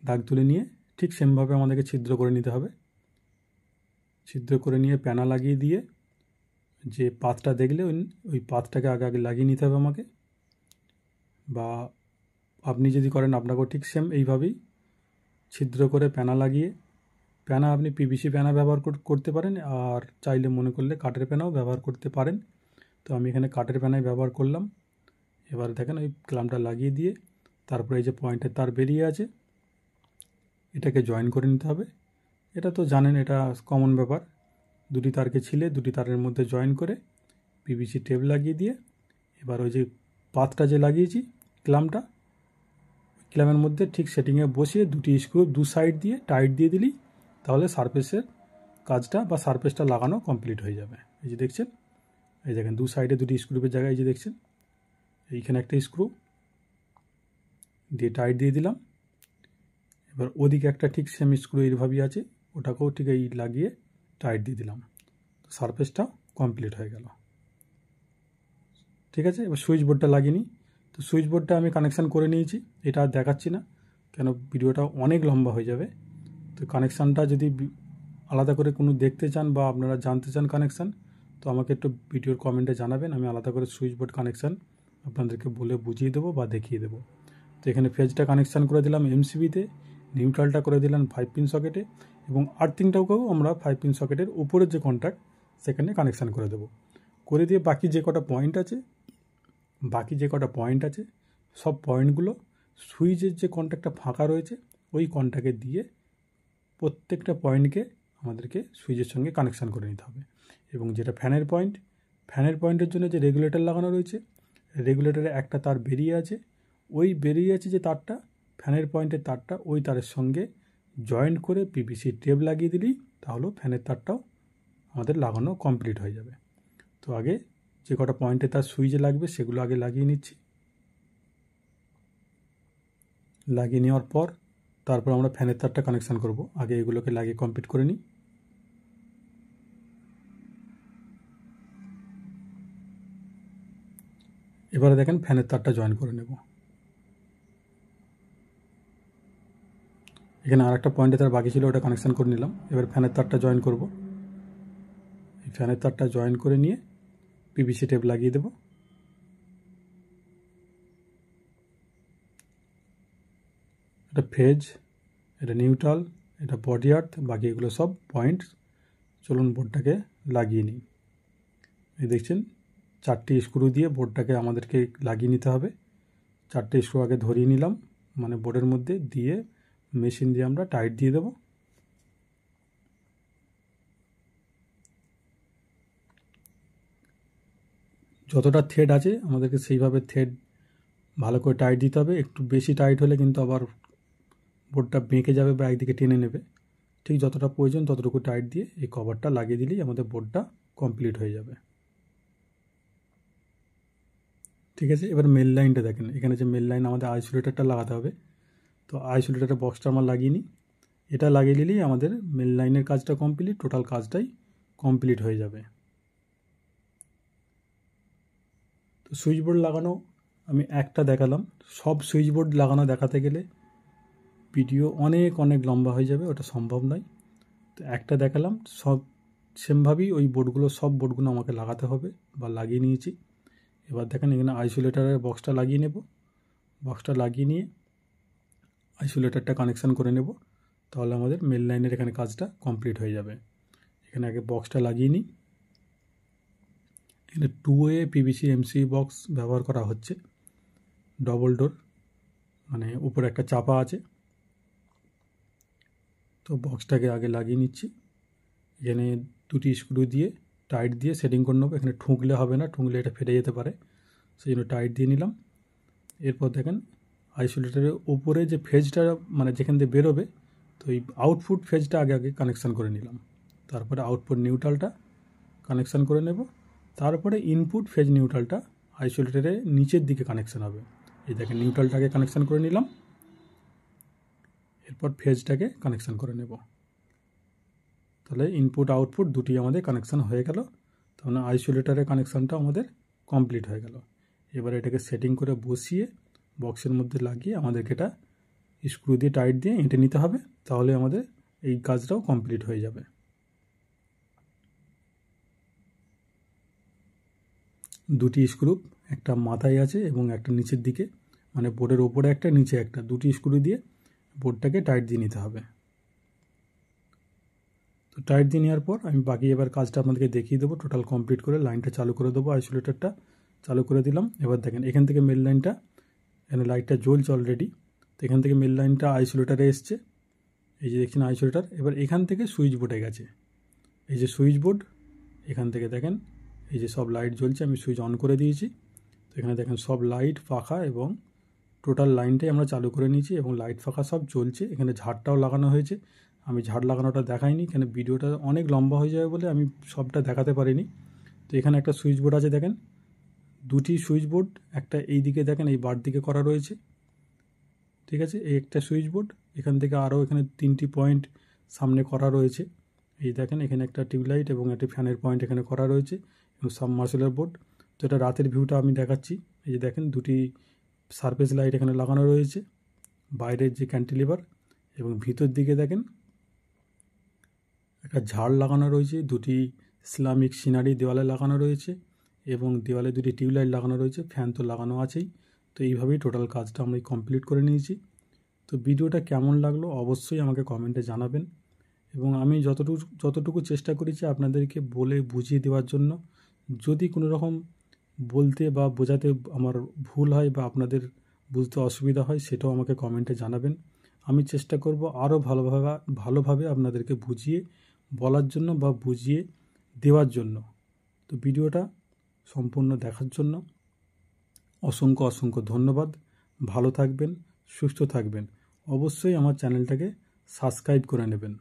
দাগ তুলে নিয়ে ঠিক সেমভাবে আমাদেরকে ছিদ্র করে নিতে হবে। ছিদ্র করে নিয়ে প্যানা লাগিয়ে দিয়ে যে পাতটা দেখলে ওই পাতটাকে আগে আগে লাগিয়ে নিতে হবে আমাকে, বা আপনি যদি করেন আপনাকেও ঠিক সেম এইভাবেই ছিদ্র করে প্যানা লাগিয়ে, প্যানা আপনি পিভিসি প্যানা ব্যবহার করতে পারেন, আর চাইলে মনে করলে কাঠের প্যানাও ব্যবহার করতে পারেন। তো আমি এখানে কাঠের প্যানাই ব্যবহার করলাম। এবার দেখেন ওই ক্লাম্পটা লাগিয়ে দিয়ে তারপরে এই যে পয়েন্টের তার বেরিয়ে আছে এটাকে জয়েন করে নিতে হবে। এটা তো জানেন, এটা কমন ব্যাপার। দুটি তারকে ছিলে দুটি তারের মধ্যে জয়েন করে পিভিসি টেপ লাগিয়ে দিয়ে এবার ওই যে পাতটা যে লাগিয়েছি ক্লাম্পটা, ক্ল্যামের মধ্যে ঠিক সেটিংয়ে বসিয়ে দুটি স্ক্রু দু সাইড দিয়ে টাইট দিয়ে দিলেই তাহলে সারফেসের কাজটা বা সারফেসটা লাগানো কমপ্লিট হয়ে যাবে। এই যে দেখছেন, এই দেখেন দু সাইডে দুটি স্ক্রুপের জায়গায় এই যে দেখছেন এইখানে একটা স্ক্রু দিয়ে টাইট দিয়ে দিলাম। এবার ওদিকে একটা ঠিক সেম স্ক্রু এইভাবেই আছে, ওটাকেও ঠিক এই লাগিয়ে টাইট দিয়ে দিলাম। তো সারফেসটা কমপ্লিট হয়ে গেল। ঠিক আছে, এবার সুইচ বোর্ডটা লাগিয়ে নিই। তো সুইচ বোর্ডটা আমি কানেকশান করে নিয়েছি, এটা আর দেখাচ্ছি না কেন ভিডিওটা অনেক লম্বা হয়ে যাবে। তো কানেকশানটা যদি আলাদা করে কোনো দেখতে চান বা আপনারা জানতে চান কানেকশান, তো আমাকে একটু ভিডিওর কমেন্টে জানাবেন, আমি আলাদা করে সুইচ বোর্ড কানেকশান আপনাদেরকে বলে বুঝিয়ে দেবো বা দেখিয়ে দেবো। তো এখানে ফেজটা কানেকশান করে দিলাম এমসিবিতে, নিউট্রালটা করে দিলাম 5 পিন সকেটে, এবং আর্থিংটাকেও আমরা 5 পিন সকেটের উপরের যে কন্ট্যাক্ট সেখানে কানেকশান করে দেবো। করে দিয়ে বাকি যে কটা পয়েন্ট আছে সব পয়েন্টগুলো সুইচের যে কন্ট্যাক্টটা ফাঁকা রয়েছে ওই কন্ট্যাক্টে দিয়ে প্রত্যেকটা পয়েন্টকে আমাদেরকে সুইচের সঙ্গে কানেকশান করে নিতে হবে। এবং যেটা ফ্যানের পয়েন্টের জন্য যে রেগুলেটর লাগানো রয়েছে, রেগুলেটরে একটা তার বেরিয়ে আছে, ওই বেরিয়ে আছে যে তারটা ফ্যানের পয়েন্টের তারটা ওই তারের সঙ্গে জয়েন্ট করে পিভিসি টেপ লাগিয়ে দিলেই তাহলে ফ্যানের তারটাও আমাদের লাগানো কমপ্লিট হয়ে যাবে। তো আগে যে কটা পয়েন্টে তার সুইচে লাগবে সেগুলো আগে লাগিয়ে নিচ্ছি। লাগিয়ে নেওয়ার পর তারপর আমরা ফ্যানের তারটা কানেকশান করব। আগে এগুলোকে লাগিয়ে কমপ্লিট করে নিই। এবারে দেখেন ফ্যানের তারটা জয়েন করে নেব। এখানে আর একটা পয়েন্টে তার বাকি ছিল, ওটা কানেকশান করে নিলাম। এবার ফ্যানের তারটা জয়েন করব। এই ফ্যানের তারটা জয়েন করে নিয়ে পিভিসি টেপ লাগিয়ে দেব। এটা ফেজ, এটা নিউট্রাল, এটা বডি আর্থ, বাকি এগুলো সব পয়েন্ট। চলুন বোর্ডটাকে লাগিয়ে নিই। এই দেখছেন 4টি স্ক্রু দিয়ে বোর্ডটাকে আমাদেরকে লাগিয়ে নিতে হবে। 4টে স্ক্রু আগে ধরিয়ে নিলাম, মানে বোর্ডের মধ্যে দিয়ে মেশিন দিয়ে আমরা টাইট দিয়ে দেব। যতটা থ্রেড আছে আমাদেরকে সেইভাবে থ্রেড ভালো করে টাইট দিতে হবে। একটু বেশি টাইট হলে কিন্তু আবার বোর্ডটা বেঁকে যাবে বা একদিকে টেনে নেবে। ঠিক যতটা প্রয়োজন ততটুকু টাইট দিয়ে এই কভারটা লাগিয়ে দিলেই আমাদের বোর্ডটা কমপ্লিট হয়ে যাবে। ঠিক আছে, এবার মেল লাইনটা দেখেন, এখানে যে মেল লাইন আমাদের আইসোলেটারটা লাগাতে হবে। তো আইসোলেটারের বক্সটা আমরা লাগিয়ে নিই। এটা লাগিয়ে নিলেই আমাদের মেল লাইনের কাজটা কমপ্লিট, টোটাল কাজটাই কমপ্লিট হয়ে যাবে। তো সুইচ বোর্ড লাগানো আমি একটা দেখালাম, সব সুইচ বোর্ড লাগানো দেখাতে গেলে ভিডিও অনেক অনেক লম্বা হয়ে যাবে, ওটা সম্ভব নয়। তো একটা দেখালাম, সব সেমভাবেই ওই বোর্ডগুলো সব বোর্ডগুলো আমাকে লাগাতে হবে বা লাগিয়ে নিয়েছি। এবার দেখেন এখানে আইসোলেটারের বক্সটা লাগিয়ে নেব। বক্সটা লাগিয়ে নিয়ে আইসোলেটারটা কানেকশান করে নেব, তাহলে আমাদের মেল লাইনের এখানে কাজটা কমপ্লিট হয়ে যাবে। এখানে আগে বক্সটা লাগিয়ে নিই। এখানে 2A পিভিসি এমসি বক্স ব্যবহার করা হচ্ছে, ডবল ডোর, মানে উপরে একটা চাপা আছে। তো বক্সটাকে আগে লাগিয়ে নিচ্ছি। এখানে দুটি স্ক্রু দিয়ে টাইট দিয়ে সেটিং করে নেবো। এখানে ঠুকলে হবে না, ঠুকলে এটা ফেটে যেতে পারে, সেই জন্য টাইট দিয়ে নিলাম। এরপর দেখেন আইসোলেটরের উপরে যে ফেজটা মানে যেখান দিয়ে বেরোবে, তো এই আউটপুট ফেজটা আগে কানেকশান করে নিলাম। তারপরে আউটপুট নিউট্রালটা কানেকশান করে নেব। তারপরে ইনপুট ফেজ নিউট্রালটা আইসোলেটরের নিচের দিকে কানেকশান হবে। এই দেখেন নিউট্রালটাকে কানেকশান করে নিলাম, এরপর ফেজটাকে কানেকশান করে নেব। তাহলে ইনপুট আউটপুট দুটি আমাদের কানেকশান হয়ে গেল। তাহলে আইসোলেটরের কানেকশানটা আমাদের কমপ্লিট হয়ে গেল। এবার এটাকে সেটিং করে বসিয়ে বক্সের মধ্যে লাগিয়ে আমাদেরকে এটা স্ক্রু দিয়ে টাইট দিয়ে এঁটে নিতে হবে। তাহলে আমাদের এই কাজটাও কমপ্লিট হয়ে যাবে। দুটি স্ক্রু, একটা মাথায় আছে এবং একটা নিচের দিকে, মানে বোর্ডের ওপরে একটা নিচে একটা, দুটি স্ক্রু দিয়ে বোর্ডটাকে টাইট দিয়ে নিতে হবে। তো টাইট দিয়ে নেওয়ার পর আমি বাকি এবার কাজটা আপনাদেরকে দেখিয়ে দেবো। টোটাল কমপ্লিট করে লাইনটা চালু করে দেবো, আইসোলেটরটা চালু করে দিলাম। এবার দেখেন এখান থেকে মেল লাইনটা, এখানে লাইটটা জ্বলছে অলরেডি। তো এখান থেকে মেল লাইনটা আইসোলেটারে এসছে, এই যে দেখছেন আইসোলেটার। এবার এখান থেকে সুইচ বোর্ডে গেছে, এই যে সুইচ বোর্ড, এখান থেকে দেখেন এই যে সব লাইট জ্বলছে, আমি সুইচ অন করে দিয়েছি। তো এখানে দেখেন সব লাইট পাখা এবং টোটাল লাইনটাই আমরা চালু করে নিয়েছি এবং লাইট ফাঁকা সব চলছে। এখানে ঝাড়টাও লাগানো হয়েছে, আমি ঝাড় লাগানোটা দেখাইনি, এখানে ভিডিওটা অনেক লম্বা হয়ে যাবে বলে আমি সবটা দেখাতে পারিনি। তো এখানে একটা সুইচ বোর্ড আছে দেখেন, দুটি সুইচ বোর্ড, একটা এই দিকে দেখেন এই বার দিকে করা রয়েছে, ঠিক আছে। এই একটা সুইচ বোর্ড, এখান থেকে আরও এখানে 3টি পয়েন্ট সামনে করা রয়েছে। এই দেখেন এখানে একটা টিউবলাইট এবং একটি ফ্যানের পয়েন্ট এখানে করা রয়েছে এবং সাবমার্সিবল বোর্ড। তো এটা রাতের ভিউটা আমি দেখাচ্ছি। এই যে দেখেন দুটি সারফেস লাইট এখানে লাগানো রয়েছে, বাইরের যে ক্যান্টিলিভার, এবং ভিতর দিকে দেখেন একটা ঝাড় লাগানো রয়েছে, দুটি ইসলামিক সিনারি দেওয়ালে লাগানো রয়েছে এবং দেওয়ালে দুটি টিউবলাইট লাগানো রয়েছে, ফ্যান তো লাগানো আছেই। তো এইভাবেই টোটাল কাজটা আমি কমপ্লিট করে নিয়েছি। তো ভিডিওটা কেমন লাগলো অবশ্যই আমাকে কমেন্টে জানাবেন এবং আমি যতটুকু চেষ্টা করেছি আপনাদেরকে বলে বুঝিয়ে দেওয়ার জন্য। যদি কোনো রকম বলতে বা বোঝাতে আমার ভুল হয় বা আপনাদের বুঝতে অসুবিধা হয়, সেটাও আমাকে কমেন্টে জানাবেন। আমি চেষ্টা করব আরও ভালোভাবে আপনাদেরকে বুঝিয়ে বলার জন্য বা বুঝিয়ে দেওয়ার জন্য। তো ভিডিওটা সম্পূর্ণ দেখার জন্য অসংখ্য ধন্যবাদ। ভালো থাকবেন, সুস্থ থাকবেন। অবশ্যই আমার চ্যানেলটাকে সাবস্ক্রাইব করে নেবেন।